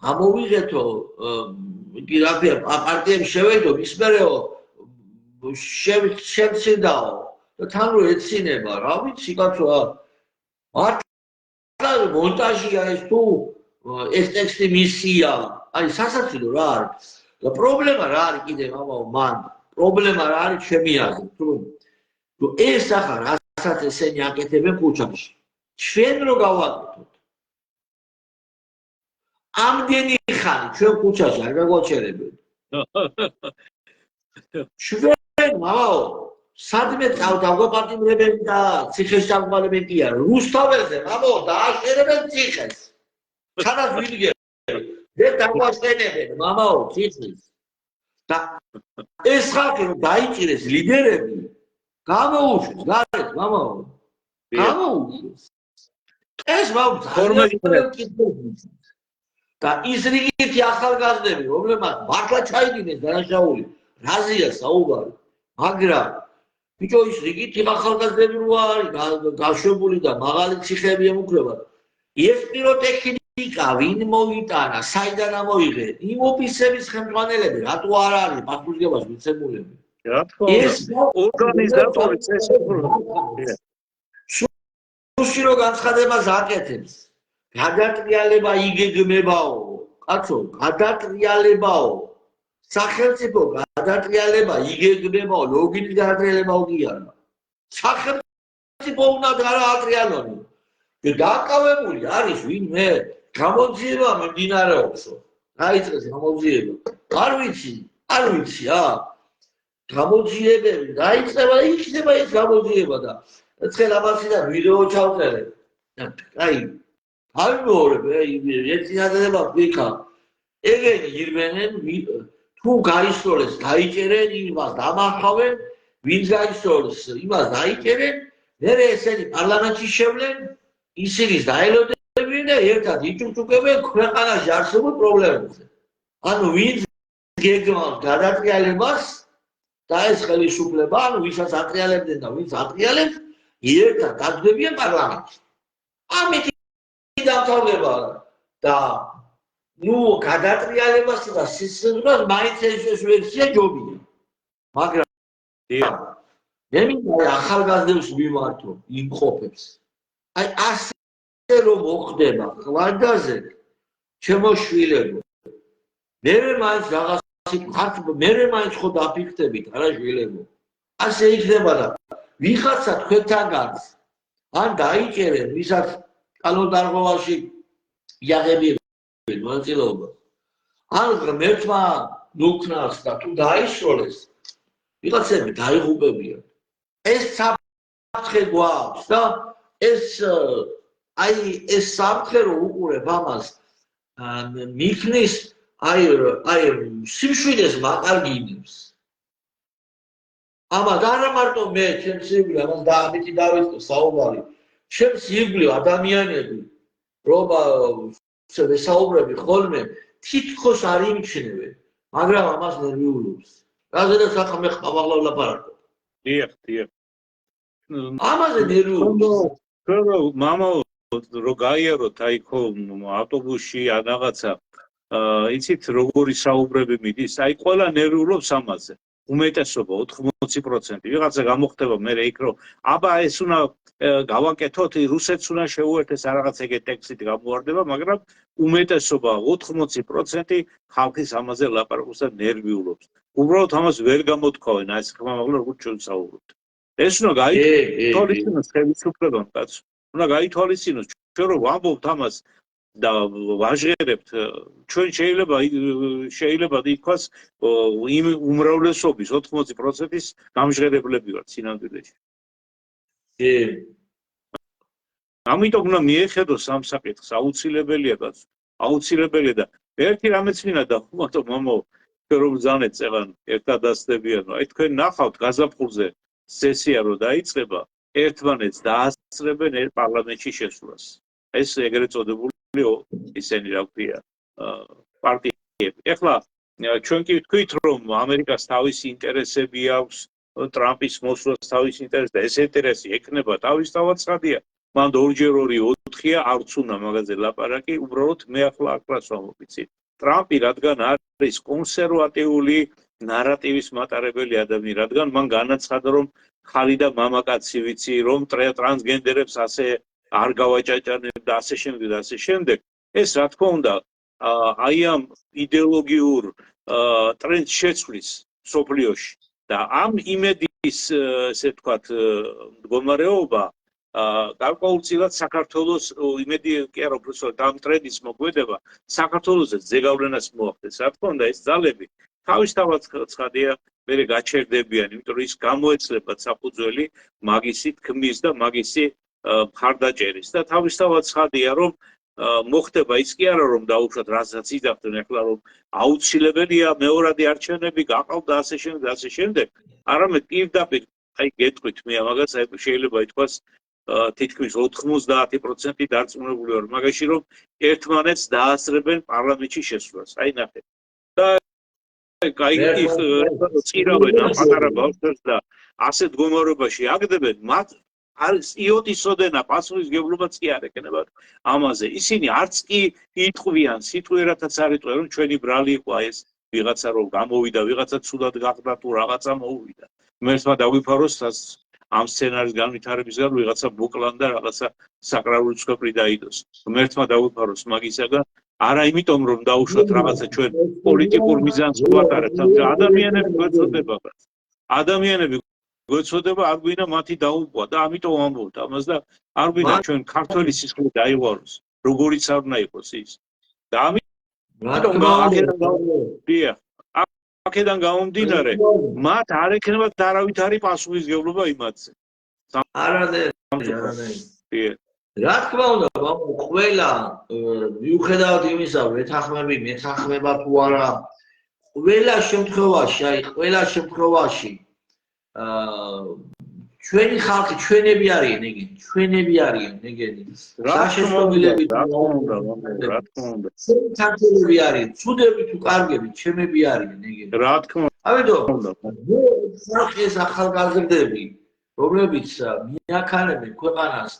ამოვიღეთო პირაფია პარტიებს შევეიდო, ის მერეო შემცირდაო და თან რო ეცინება, რა ვიცი კაცო, მართლა მონტაჟია ეს თუ ეს ტექსტი მისია, აი სასაცილო რა არის. და პრობლემა რა არის კიდე მამაო, მან პრობლემა რა არის ჩემი აზრით, თუ ეს ახლა რასაც ესენი აკეთებენ ქუჩაში, ჩვენ რო გავაკეთოთ, ამდენი ხანი ჩვენ ქუჩაში არ გაგვაჩერებენ. ჩვენ მამაო, სადმე დავგვაპატიმრებენ და ციხეს დავგვარებენ კი არა, რუსთაველზე მამაო დააშერებენ ციხეს. სადაც ვიდგენ, δεν დავაშენებენ მამაო ციხეს. და ეს ხალხი რომ დაიჭირეს ლიდერები, გამოუშვეს გარეთ მამაო. გამოუშვეს. ეს და ის რიგითი ახალგაზრდები, რომლებმაც მართლა ჩაიდინეს დანაშაული, რაზეა საუბარი, მაგრამ ბიჭო ის რიგითი ახალგაზრდები რო არის გაშვებული და მაღალი ციხეები ემუქრებათ, ეს პიროტექნიკა ვინ მოიტანა, საიდან ამოიღე, იმ ოფისების ხელმძღვანელები, რატო არ არის პასუხისმგებლობას მიცემულები? რა თქმა უნდა, ორგანიზატორი წესებრივი რუსი რო განცხადებას აკეთებს, გადატრიალება იგეგმებაო, კაცო, გადატრიალებაო, სახელმწიფო გადატრიალება იგეგმებაო, ლოგინის გადატრიალებაო კი არა. სახელმწიფო უნდა გადაატრიალონ. დაკავებული არის ვინმე? გამოძიება მიმდინარეობსო. დაიწყეს გამოძიება. არ ვიცი, გამოძიებები დაიწყება და იქნება ეს გამოძიება და ერთხელ ამასიდან ვიდეო ჩავწერე. აი, ამბობ, ეცინადება ვიქა. ეგენი ირბენენ თუ გაისწორეს, დაიჭერენ იმას, დამახავენ, ვინ გაისწორეს, იმას დაიჭერენ, მერე ესენი პარლამენტში შევლენ, ისინი დაელოდებიან და ერთად იჭუჭუკებენ ქვეყანაში არსებულ პრობლემებზე. ანუ ვინ გეგმავს გადატრიალებას და ეს ხელისუფლება, ანუ ვისაც ატრიალებდნენ და ვინც ატრიალებს, ერთად დადგებიან პარლამენტში. ამით დამთავრდება და გადატრიალებას და სისხლძვრას მაინც ეს ვერსია ჯობია. მაგრამ მე მინდა ახალგაზრდებს მიმართო იმყოფებს. აი ასე რომ მოხდება ხვანდაზე ჩემო შვილებო. მე მაინც რაღაც მე მაინც ხო დაფიქრდებით არა შვილებო. ასე იქნება და ვიღაცა თქვენთანგანს ან დაიჭერენ ვისაც კანონდარღვევაში იაღებიებენ მონაწილეობა. ან ღმერთმა ნუქნას და თუ დაისროლეს ვიღაცები დაიღუპებიან. ეს საფრთხე გვაქვს და ეს საფრთხე რო უყურებ ამას მიქნის აი სიმშვიდეს მაკარგინებს. ამას არა მარტო მე ჩემს ირგვლივ ამას და ამითი დავიწყო საუბარი. ჩემს ირგვლივ ადამიანები რომ ვესაუბრები ხოლმე თითქოს არ იმჩნევენ, მაგრამ ამას ნერვიულობს. რაზედაც ახლა მე ყავალა ვლაპარაკობ. დიახ. ამაზე ნერვიულობს. მამა რო გაიაროთ აი ხო ავტობუსში ან რაღაცა იცით როგორი საუბრები მიდის, აი ყველა ნერვიულობს ამაზე. უმეტესობა 80% ვიღაცა გამოხდება მე იქ რომ აბა ეს უნდა გავაკეთოთ, რუსეთს უნდა შეუერთდეს რაღაც ეგეთ ტექსტით გამოواردება, მაგრამ უმეტესობა 80% ხალხის ამაზე ლაპარაკობს და ნერვიულობს. უბრალოდ ამას ვერ გამოთქვავენ, აი ეს ხმამაღლა როგორ ჩვენ საუბრობთ. ეს უნდა გაითვალისწინოს ხელისუფლებამ, კაცო. უნდა გაითვალისწინოს ჩვენ რომ ვამბობთ ამას და ვაჟღერებთ ჩვენ შეიძლება ითქვას იმ უმრავლესობის 80%-ის გამჟღერებლები ვართ სინამდვილეში. ამიტომ უნდა მიეხედოს ამ საკითხს, აუცილებელია და ერთი რამეც მინდა ხუმათო მამო რომ ზანეთ წეღან ერთად ასდებიანო. აი თქვენ ნახავთ გაზაფხულზე სესია რო დაიწყება, ერთმანეთს დაასწრებენ პარლამენტში შესვლას. ეს ეგრეთ წოდებული ისინი რა ქვია პარტიები. ეხლა ჩვენ კი ვთქვით რომ ამერიკას თავისი ინტერესები აქვს, ტრამპის მოსვლას თავისი ინტერესი და ეს ინტერესი ექნება თავისთავად ცხადია. მან 2x2 არც უნდა მაგაზე ლაპარაკი, უბრალოდ მე ახლა აკრას ვამობიცით. ტრამპი რადგან არის კონსერვატიული ნარატივის მატარებელი ადამიანი, რადგან მან განაცხადა რომ ხალი და მამაკაცი ვიცი, რომ ტრანსგენდერებს ასე არ გავაჭაჭანებ და ასე შემდეგ. ეს რა თქმა უნდა აი ამ იდეოლოგიურ ტრენდს შეცვლის სოფლიოში და ამ იმედის ესე ვთქვათ მდგომარეობა გარკვეულწილად საქართველოს იმედი კი არა უბრალოდ ამ ტრენდის მოქმედება საქართველოსაც ზეგავლენას მოახდენს. რა თქმა უნდა ეს ძალები თავისთავად ცხადია მე გაჩერდებიან, იმიტომ რომ ის გამოეცლებათ საფუძველი მაგისი თქმის და მაგისი მხარდაჭერის და თავისთავად ცხადია რომ მოხდება ის კი არა რომ დაუშვათ რასაც იძახდნენ ახლა რომ აუცილებელია მეორადი არჩევნები გაყავთ და ასე შემდეგ, არამედ პირდაპირ აი გეტყვით მე ამაგაც აი შეიძლება ითქვას თითქმის 90% დარწმუნებული ვარ მაგაში რომ ერთმანეთს დაასწრებენ პარლამენტში შესვლას. აი ნახეთ. და წირავენ ამ პატარა ბავშვებს და ასეთ მდგომარეობაში აგდებენ მათ არის იოტისოდენა პასუხისმგებლობაც კი არ ეკნებათ ამაზე. ისინი არც კი იტყვიან, სიტყვიერათაც არ იტყვიან რომ ჩვენი ბრალი იყო ეს ვიღაცა რომ გამოვიდა, ვიღაცა ცუდად გახდა თუ რაღაცა მოუვიდა. მერთმა დაგვიფაროს ამ სცენარის განვითარებისგან ვიღაცა მოკლან და რაღაცა საკრალური ცხვეპრი დაიდოს. ღმერთმა დაუპაროს მაგისაგან, არა იმიტომ რომ დაუშვათ რაღაცა ჩვენ პოლიტიკურ მიზანს ვატარებთ, ადამიანები გვეცოდება. ადამიანები გვეცოდება, არ გვინდა მათი დაუპყვა და ამიტომ ამბობთ ამას და არ გვინდა ჩვენ ქართველი სისხლი დაივაროს, როგორიც არ უნდა იყოს ის. და აქედან გამომდინარე, მათ არ ექნებათ არავითარი პასუხისმგებლობა იმათზე. არანაირი. რა თქმა უნდა, ყველა მიუხედავად იმისა, მეთანხმება თუ არა, ყველა შემთხვევაში ჩვენი ხალხი, ჩვენები არიან ეგენი. საშეშობილები რა თქმა უნდა. ქართველები არიან, ცუდები თუ კარგები, ჩემები არიან ეგენი. რა თქმა უნდა. ამიტომ ხალხი ეს ახალგაზრდები, რომლებიც მიაქარებენ ქვეყანას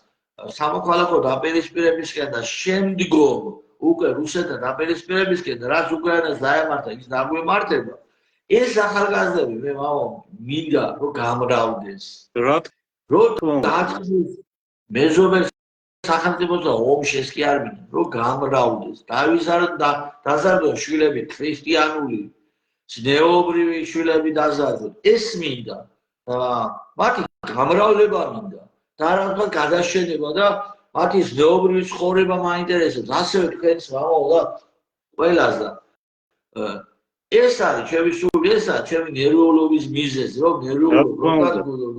სამოქალაქო დაპირისპირებისკენ და შემდგომ უკვე რუსეთთან დაპირისპირებისკენ, რაც უკრაინას დაემართა, ის დაგვემართება. ეს ახალგაზრდები მე მინდა რომ გამრავდეს. რომ დაწყდეს მეზობელ სახელმწიფოთა ომში ეს კი არ მინდა, რომ გამრავდეს. დაზარდონ შვილები ქრისტიანული, ზნეობრივი შვილები დაზარდონ. ეს მინდა. მათი გამრავლება მინდა. და რა გადაშენება და მათი ზნეობრივი ცხოვრება მაინტერესებს. ასევე თქვენს ყველას და ეს არის ჩემი სული, ეს არის ჩემი ნერვიულობის მიზეზი, რომ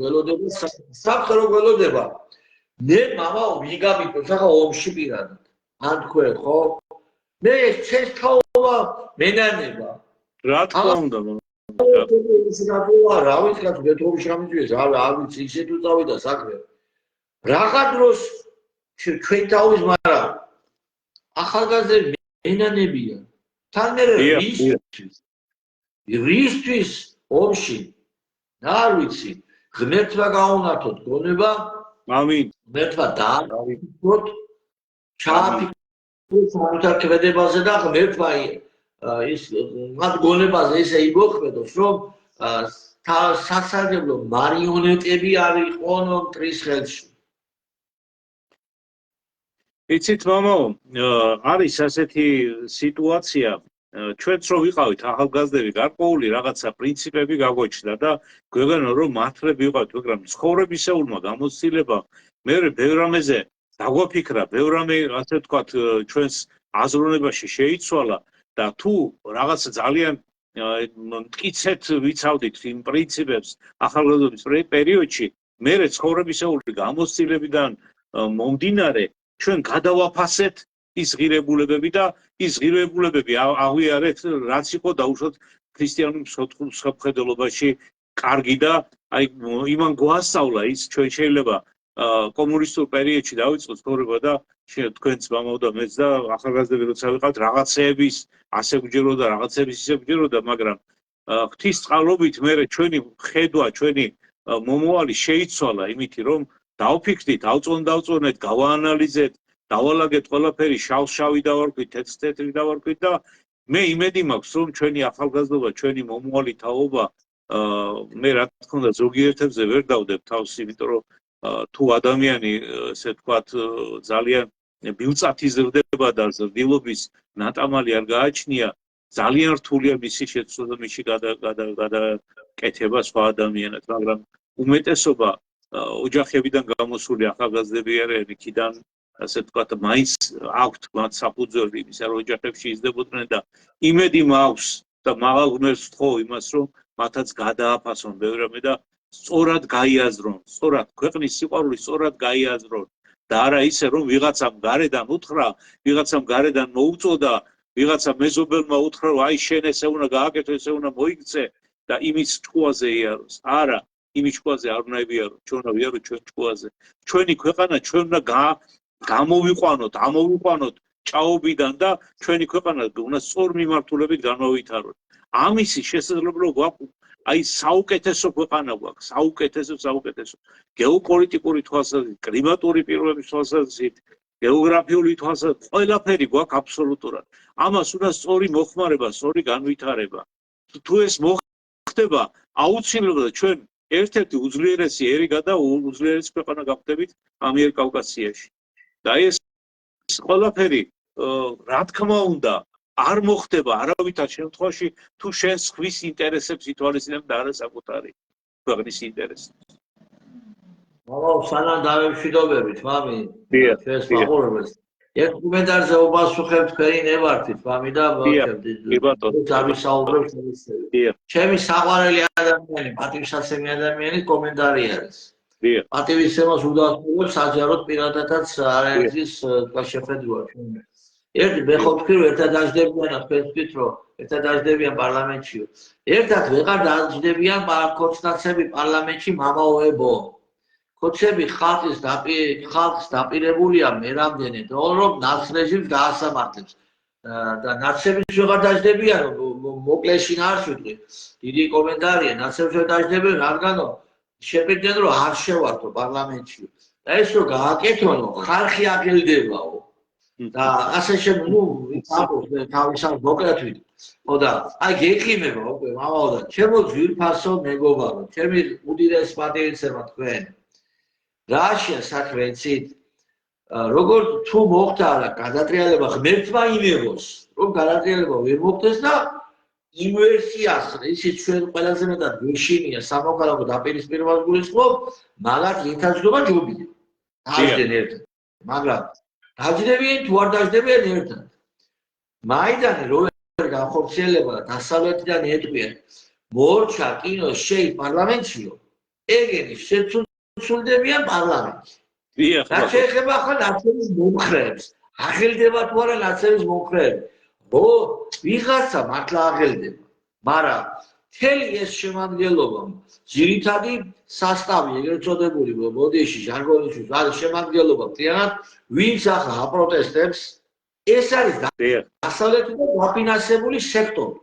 ველოდება სამხედრო ველოდება. მე ვიგამიტოს ახლა ომში პირადად. ან თქვენ ხო? მე ეს თაობა მენანება. რა თქმა უნდა. რა ვიცი, მეთომში გამიძვიეს, არ ვიცი, ისე თუ წავიდა საქმე. რაღა დროს ჩვენ თავის, მაგრამ ახალგაზრდები მენანებიან. თან მე რისთვის ომში არ ვიცი, ღმერთმა გაუნათოთ გონება, ამინ. ღმერთმა დააწყოთ ჩააფიქროთ სამოთარ ქმედებაზე და ღმერთმა ის მათ გონებაზე ისე იმოქმედოს, რომ სასარგებლო მარიონეტები არ იყვნენ მტრის ხელში. იცით მამაო, არის ასეთი სიტუაცია, ჩვენც რო ვიყავით ახალგაზრდები, გარკვეული რაღაცა პრინციპები გაგვეჩნდა და გვეგონა რომ მართლები ვიყავით, მაგრამ ცხოვრებისეულმა გამოცდილება მე ბევრ რამეზე დაგვაფიქრა, ბევრ რამე ასე ვთქვათ ჩვენს აზროვნებაში შეიცვალა და თუ რაღაცა ძალიან მტკიცედ ვიცავდით იმ პრინციპებს ახალგაზრდობის პერიოდში, მე ცხოვრებისეული გამოცდილებიდან მომდინარე ჩვენ გადავაფასეთ ის ღირებულებები და ის ღირებულებები აღვიარეთ, რაც იყო დაუშვათ ქრისტიანულ მსხვერპლობაში კარგი და აი იმან გვასწავლა ის ჩვენ შეიძლება კომუნისტურ პერიოდში დავიწყოთ ცხოვრება და თქვენც მამაო და მეც და ახალგაზრდები როცა ვიყავთ რაღაცეების ასე გვჯეროდა, რაღაცების ისე გვჯეროდა, მაგრამ ღვთისწყალობით მე ჩვენი ხედვა, ჩვენი მომავალი შეიცვალა იმითი რომ დავფიქრდით, დავწონეთ, გავაანალიზეთ, დავალაგეთ ყველაფერი, შავ-შავი დავარქვით, თეთრ-თეთრი დავარქვით და მე იმედი მაქვს, რომ ჩვენი ახალგაზრდობა, ჩვენი მომავალი თაობა, მე რა თქმა უნდა ზოგიერთებზე ვერ დავდებ თავს, იმიტომ რომ თუ ადამიანი, ესე ვთქვათ, ძალიან ბილწათ იზრდება და ზრდილობის ნატამალი არ გააჩნია, ძალიან რთულია მისი შეცვლა და მისი გადაკეთება სხვა ადამიანად, მაგრამ უმეტესობა ოჯახებიდან გამოსული ახალგაზრდები არიან, იქიდან ასე ვთქვათ, მაინც აქვთ მათ საფუძველი იმისა, რომ ოჯახებში იზრდებოდნენ და იმედი მაქვს და მაღალ ღმერთს ვთხოვ იმას, რომ მათაც გადააფასონ ბევრ რამე და სწორად გაიაზრონ, სწორად ქვეყნის სიყვარული სწორად გაიაზრონ და არა ისე რომ ვიღაცამ გარედან უთხრა, ვიღაცამ გარედან მოუწოდა, ვიღაცა მეზობელმა უთხრა, რომ აი შენ ესე უნდა გააკეთო, ესე უნდა მოიქცე და იმის ჭკუაზე იაროს. არა, იმის ჭკუაზე არ უნდა ივიარო, ჩვენ უნდა ვიაროთ ჩვენ ჭკუაზე. ჩვენი ქვეყანა ჩვენ უნდა ამოვიყვანოთ ჭაობიდან და ჩვენი ქვეყანა უნდა სწორ მიმართულებით განმოვითაროთ. ამისი შესაძლებლობა გვაქვს, აი საუკეთესო ქვეყანა გვაქვს, საუკეთესო. გეოპოლიტიკური თვალსაზრისით, კლიმატური პირობების თვალსაზრისით, გეოგრაფიული თვალსაზრისით, ყველაფერი გვაქვს აბსოლუტურად. ამას უნდა სწორი მოხმარება, სწორი განვითარება. თუ ეს მოხდება, აუცილებლად ჩვენ ერთ-ერთი უძლიერესი ერიგა და უძლიერესი ქვეყანა გავხდებით ამიერკავკასიაში. და ეს ყველაფერი რა თქმა უნდა არ მოხდება არავითარ შემთხვევაში თუ შენ სხვის ინტერესებს ითვალისწინებ და არა საკუთარი ქვეყნის ინტერესებს. სანამ დავემშვიდობებით, მამი, ჩვენს მაყურებელს. ერთ კომენტარზე უპასუხებ თქვენი ნებართით, მამი და დავისაუბრებ შემიძლია. ჩემი საყვარელი ადამიანი, პატივსაცემი ადამიანი კომენტარი არის. პატივისცემას უდასტურებს საჯაროდ პირადადაც არაერთის შეხედვაა ჩვენ. ერთი მეხოთ ვთქვი, ერთად დაждდებიან, თქვენ ვთქვით, რომ ერთად დაждდებიან პარლამენტშიო. ერთად ვეღარ დაждდებიან კოცნაცები პარლამენტში მამაოებო. კოცები ხალხს დაპირებულია მე რამდენი დრო რომ ნაცრეჟიმს დაასამართლებს და ნაცრეჟიმს ვეღარ დაждდებიან მოკლეში არ ვიტყვი დიდი კომენტარია ნაცრეჟიმს ვერ დაждდებიან რადგანო შეფიქრდნენ რომ არ შევართო პარლამენტში და ეს რო გააკეთონო ხალხი აგელდებაო და ასე ამბობს მე თავისად მოკლედ ვიტყვი ხო და აი გეკიმება უკვე მამაო და ჩემო ძვირფასო მეგობარო ჩემი უდიდეს პატივისცემა თქვენ რაშია საქმე იცით როგორ თუ მოხდა რა გადატრიალება ღმერთმა იმეღოს რომ გადატრიალება ვერ მოხდეს და ინვერსიას ისიც ჩვენ ყველაზე მეტად გვეშინია სამოქალაქო დაპირისპირებას გულისხმობ მაგათ ეთაჯდობა ჯობია დაждდნენ ერთად მაგრამ დაждდებიან თუ არ დაждდებიან ერთად მაიდანი რო ვერ განხორციელება და დასავლეთიდან ეტყვიან მორჩა კინოს შეი პარლამენტშიო ეგენი სულდებიან პარლამენტში. და შეიძლება ახლა ნაცრების მომხრეებს. აღელდება თუ არა ნაცრების მომხრეები. ო, ვიღაცა მართლა აღელდება. მაგრამ მთელი ეს შემადგენლობა, ძირითადი სასტავი, ეგრეთ წოდებული მოდიში, ჟარგონში, არის შემადგენლობა, მთლიანად ვინც ახლა აპროტესტებს, ეს არის დასავლეთიდან დაფინანსებული სექტორი.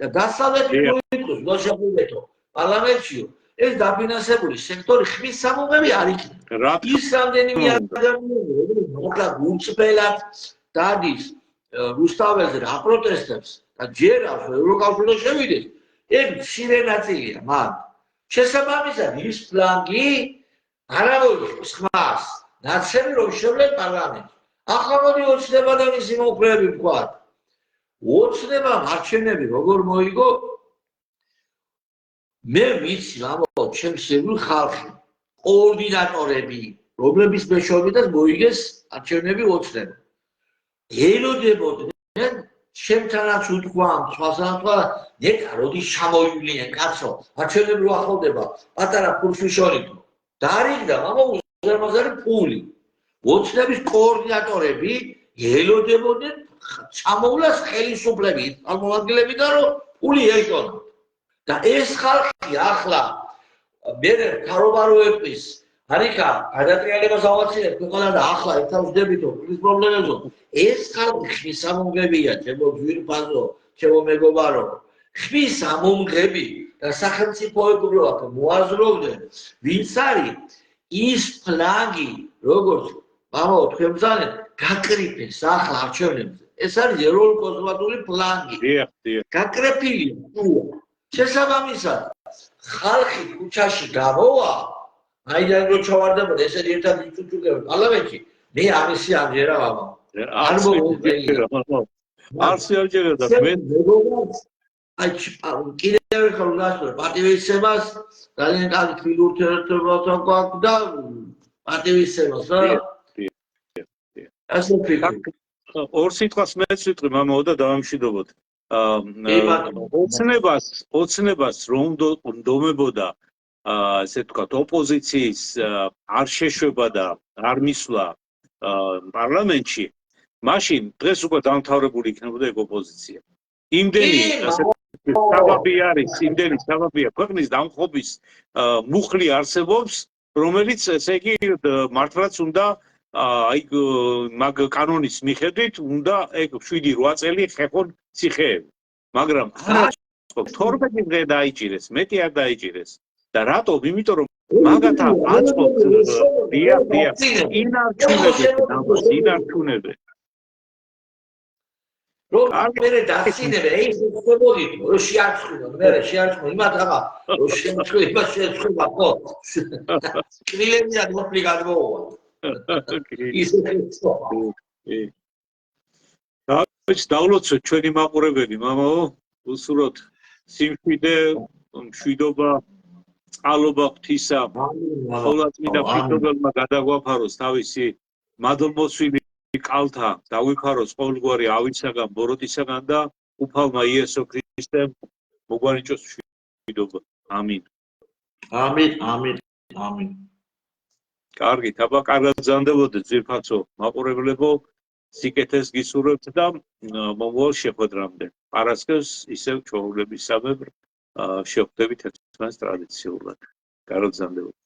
და დასავლეთიდან იყოს ნოშაპულეთო პარლამენტშიო ეს დაფინანსებული სექტორი ხმის სამომები არ იქნება. ის რამდენიმე ადამიანი, მოკლედ გულწრფელად დადის რუსთაველზე და აპროტესტებს და ჯერავს ევროკავშირში შევიდეს, ეგ მცირე ნაწილია, მაგრამ შესაბამისად ის ფლანგი არ აღვიქოს ხმას, ნაცრები რომ შევლენ პარლამენტში. ახლა მოდი ოცნება და მისი მომხრეები ვთქვათ. ოცნება არჩევნები როგორ მოიგო? მე ვიცი ამბობ ჩემს შეგულ ხალხი კოორდინატორები რომლების მეშვეობითაც მოიგეს არჩევნები ოცნება ელოდებოდნენ ჩემთანაც უთქვამ სხვასანთქვა ნეტა როდის ჩამოივლიან კაცო არჩევნები რო ახლოვდება პატარა ფურშიშონით დაარიგდა მამა უზარმაზარი ფული ოცნების კოორდინატორები ელოდებოდნენ ჩამოვლას ხელისუფლები წარმომადგენლები და რომ ფული ეჭონ და ეს ხალხი ახლა მე თავობა რო ეტყვის არიქა გადატრიალებას ავაცილებ ქვეყანა და ახლა ეთავსდებითო ის პრობლემებზო ეს ხალხი ხმის სამომღებია ჩემო ძვირფასო ჩემო მეგობარო ხმის სამომღები და სახელმწიფოებრივ მოაზროვდნენ ვინც არის ის ფლანგი როგორც მამაო თქვენ ბრძანეთ გაკრიფეს ახლა არჩევნებზე ეს არის ეროვნული კონსერვატული ფლანგი გაკრეფილია შესაბამისად ხალხი ქუჩაში გამოვა აიდან რო ჩავარდებოდა ესეთი ერთად იწუჭუქებდა პარლამენტში მე ამისი ამჯერა მამა არ მოვუწევია არც არჯერა მე აი კიდევ ერთხელ ვასწავლე პატივისცემას ძალიან კარგი ფილურთერებთან გვაქვს და პატივისცემას რა ასე ვფიქრობ ორ სიტყვას მეც ვიტყვი მამაო და დავამშვიდობოთ ოცნებას რომ დომებოდა ასე ვთქვათ ოპოზიციის არ შეშვება და არ მისვლა პარლამენტში მაშინ დღეს უკვე დამთავრებული იქნებოდა ეგ ოპოზიცია იმდენი ასე საბაბი არის იმდენი საბაბია ქვეყნის დამხობის მუხლი არსებობს რომელიც ესე იგი მართლაც უნდა აი მაგ კანონის მიხედვით უნდა ეგ 7-8 წელი ხეხონ ციხეები მაგრამ არა 12 დღე დაიჭირეს მეტი არ დაიჭირეს და რატო იმიტომ რომ მაგათა აწყობთ ინარჩუნებენ რომ მე დაცინებ ეს ხდებოდი რომ შეარცხნო მე შეარცხნო იმათ აღა რომ შეარცხნო იმათ შეარცხნო ხო კრილებია მოფლი გადმოვა ისე ეს დავლოცოთ ჩვენი მაყურებელი მამაო უსურვოთ სიმშვიდე მშვიდობა წყალობა ღვთისა ყოვლადწმინდა ღვთისმშობელმა გადაგვაფაროს თავისი მადლმოსვილი კალთა დაგვიფაროს ყოველგვარი ავისაგან ბოროტისაგან და უფალმა იესო ქრისტემ მოგვანიჭოს მშვიდობა ამინ ამინ კარგით აბა კარგად გზანდებოდეთ ძვირფასო მაყურებლებო სიკეთეს გისურვებთ და მომავალ შეხვედრამდე პარასკევს ისევ ჩვეულებისამებრ შევხვდებით ერთმანეთს ტრადიციულად კარგად გზანდებოდეთ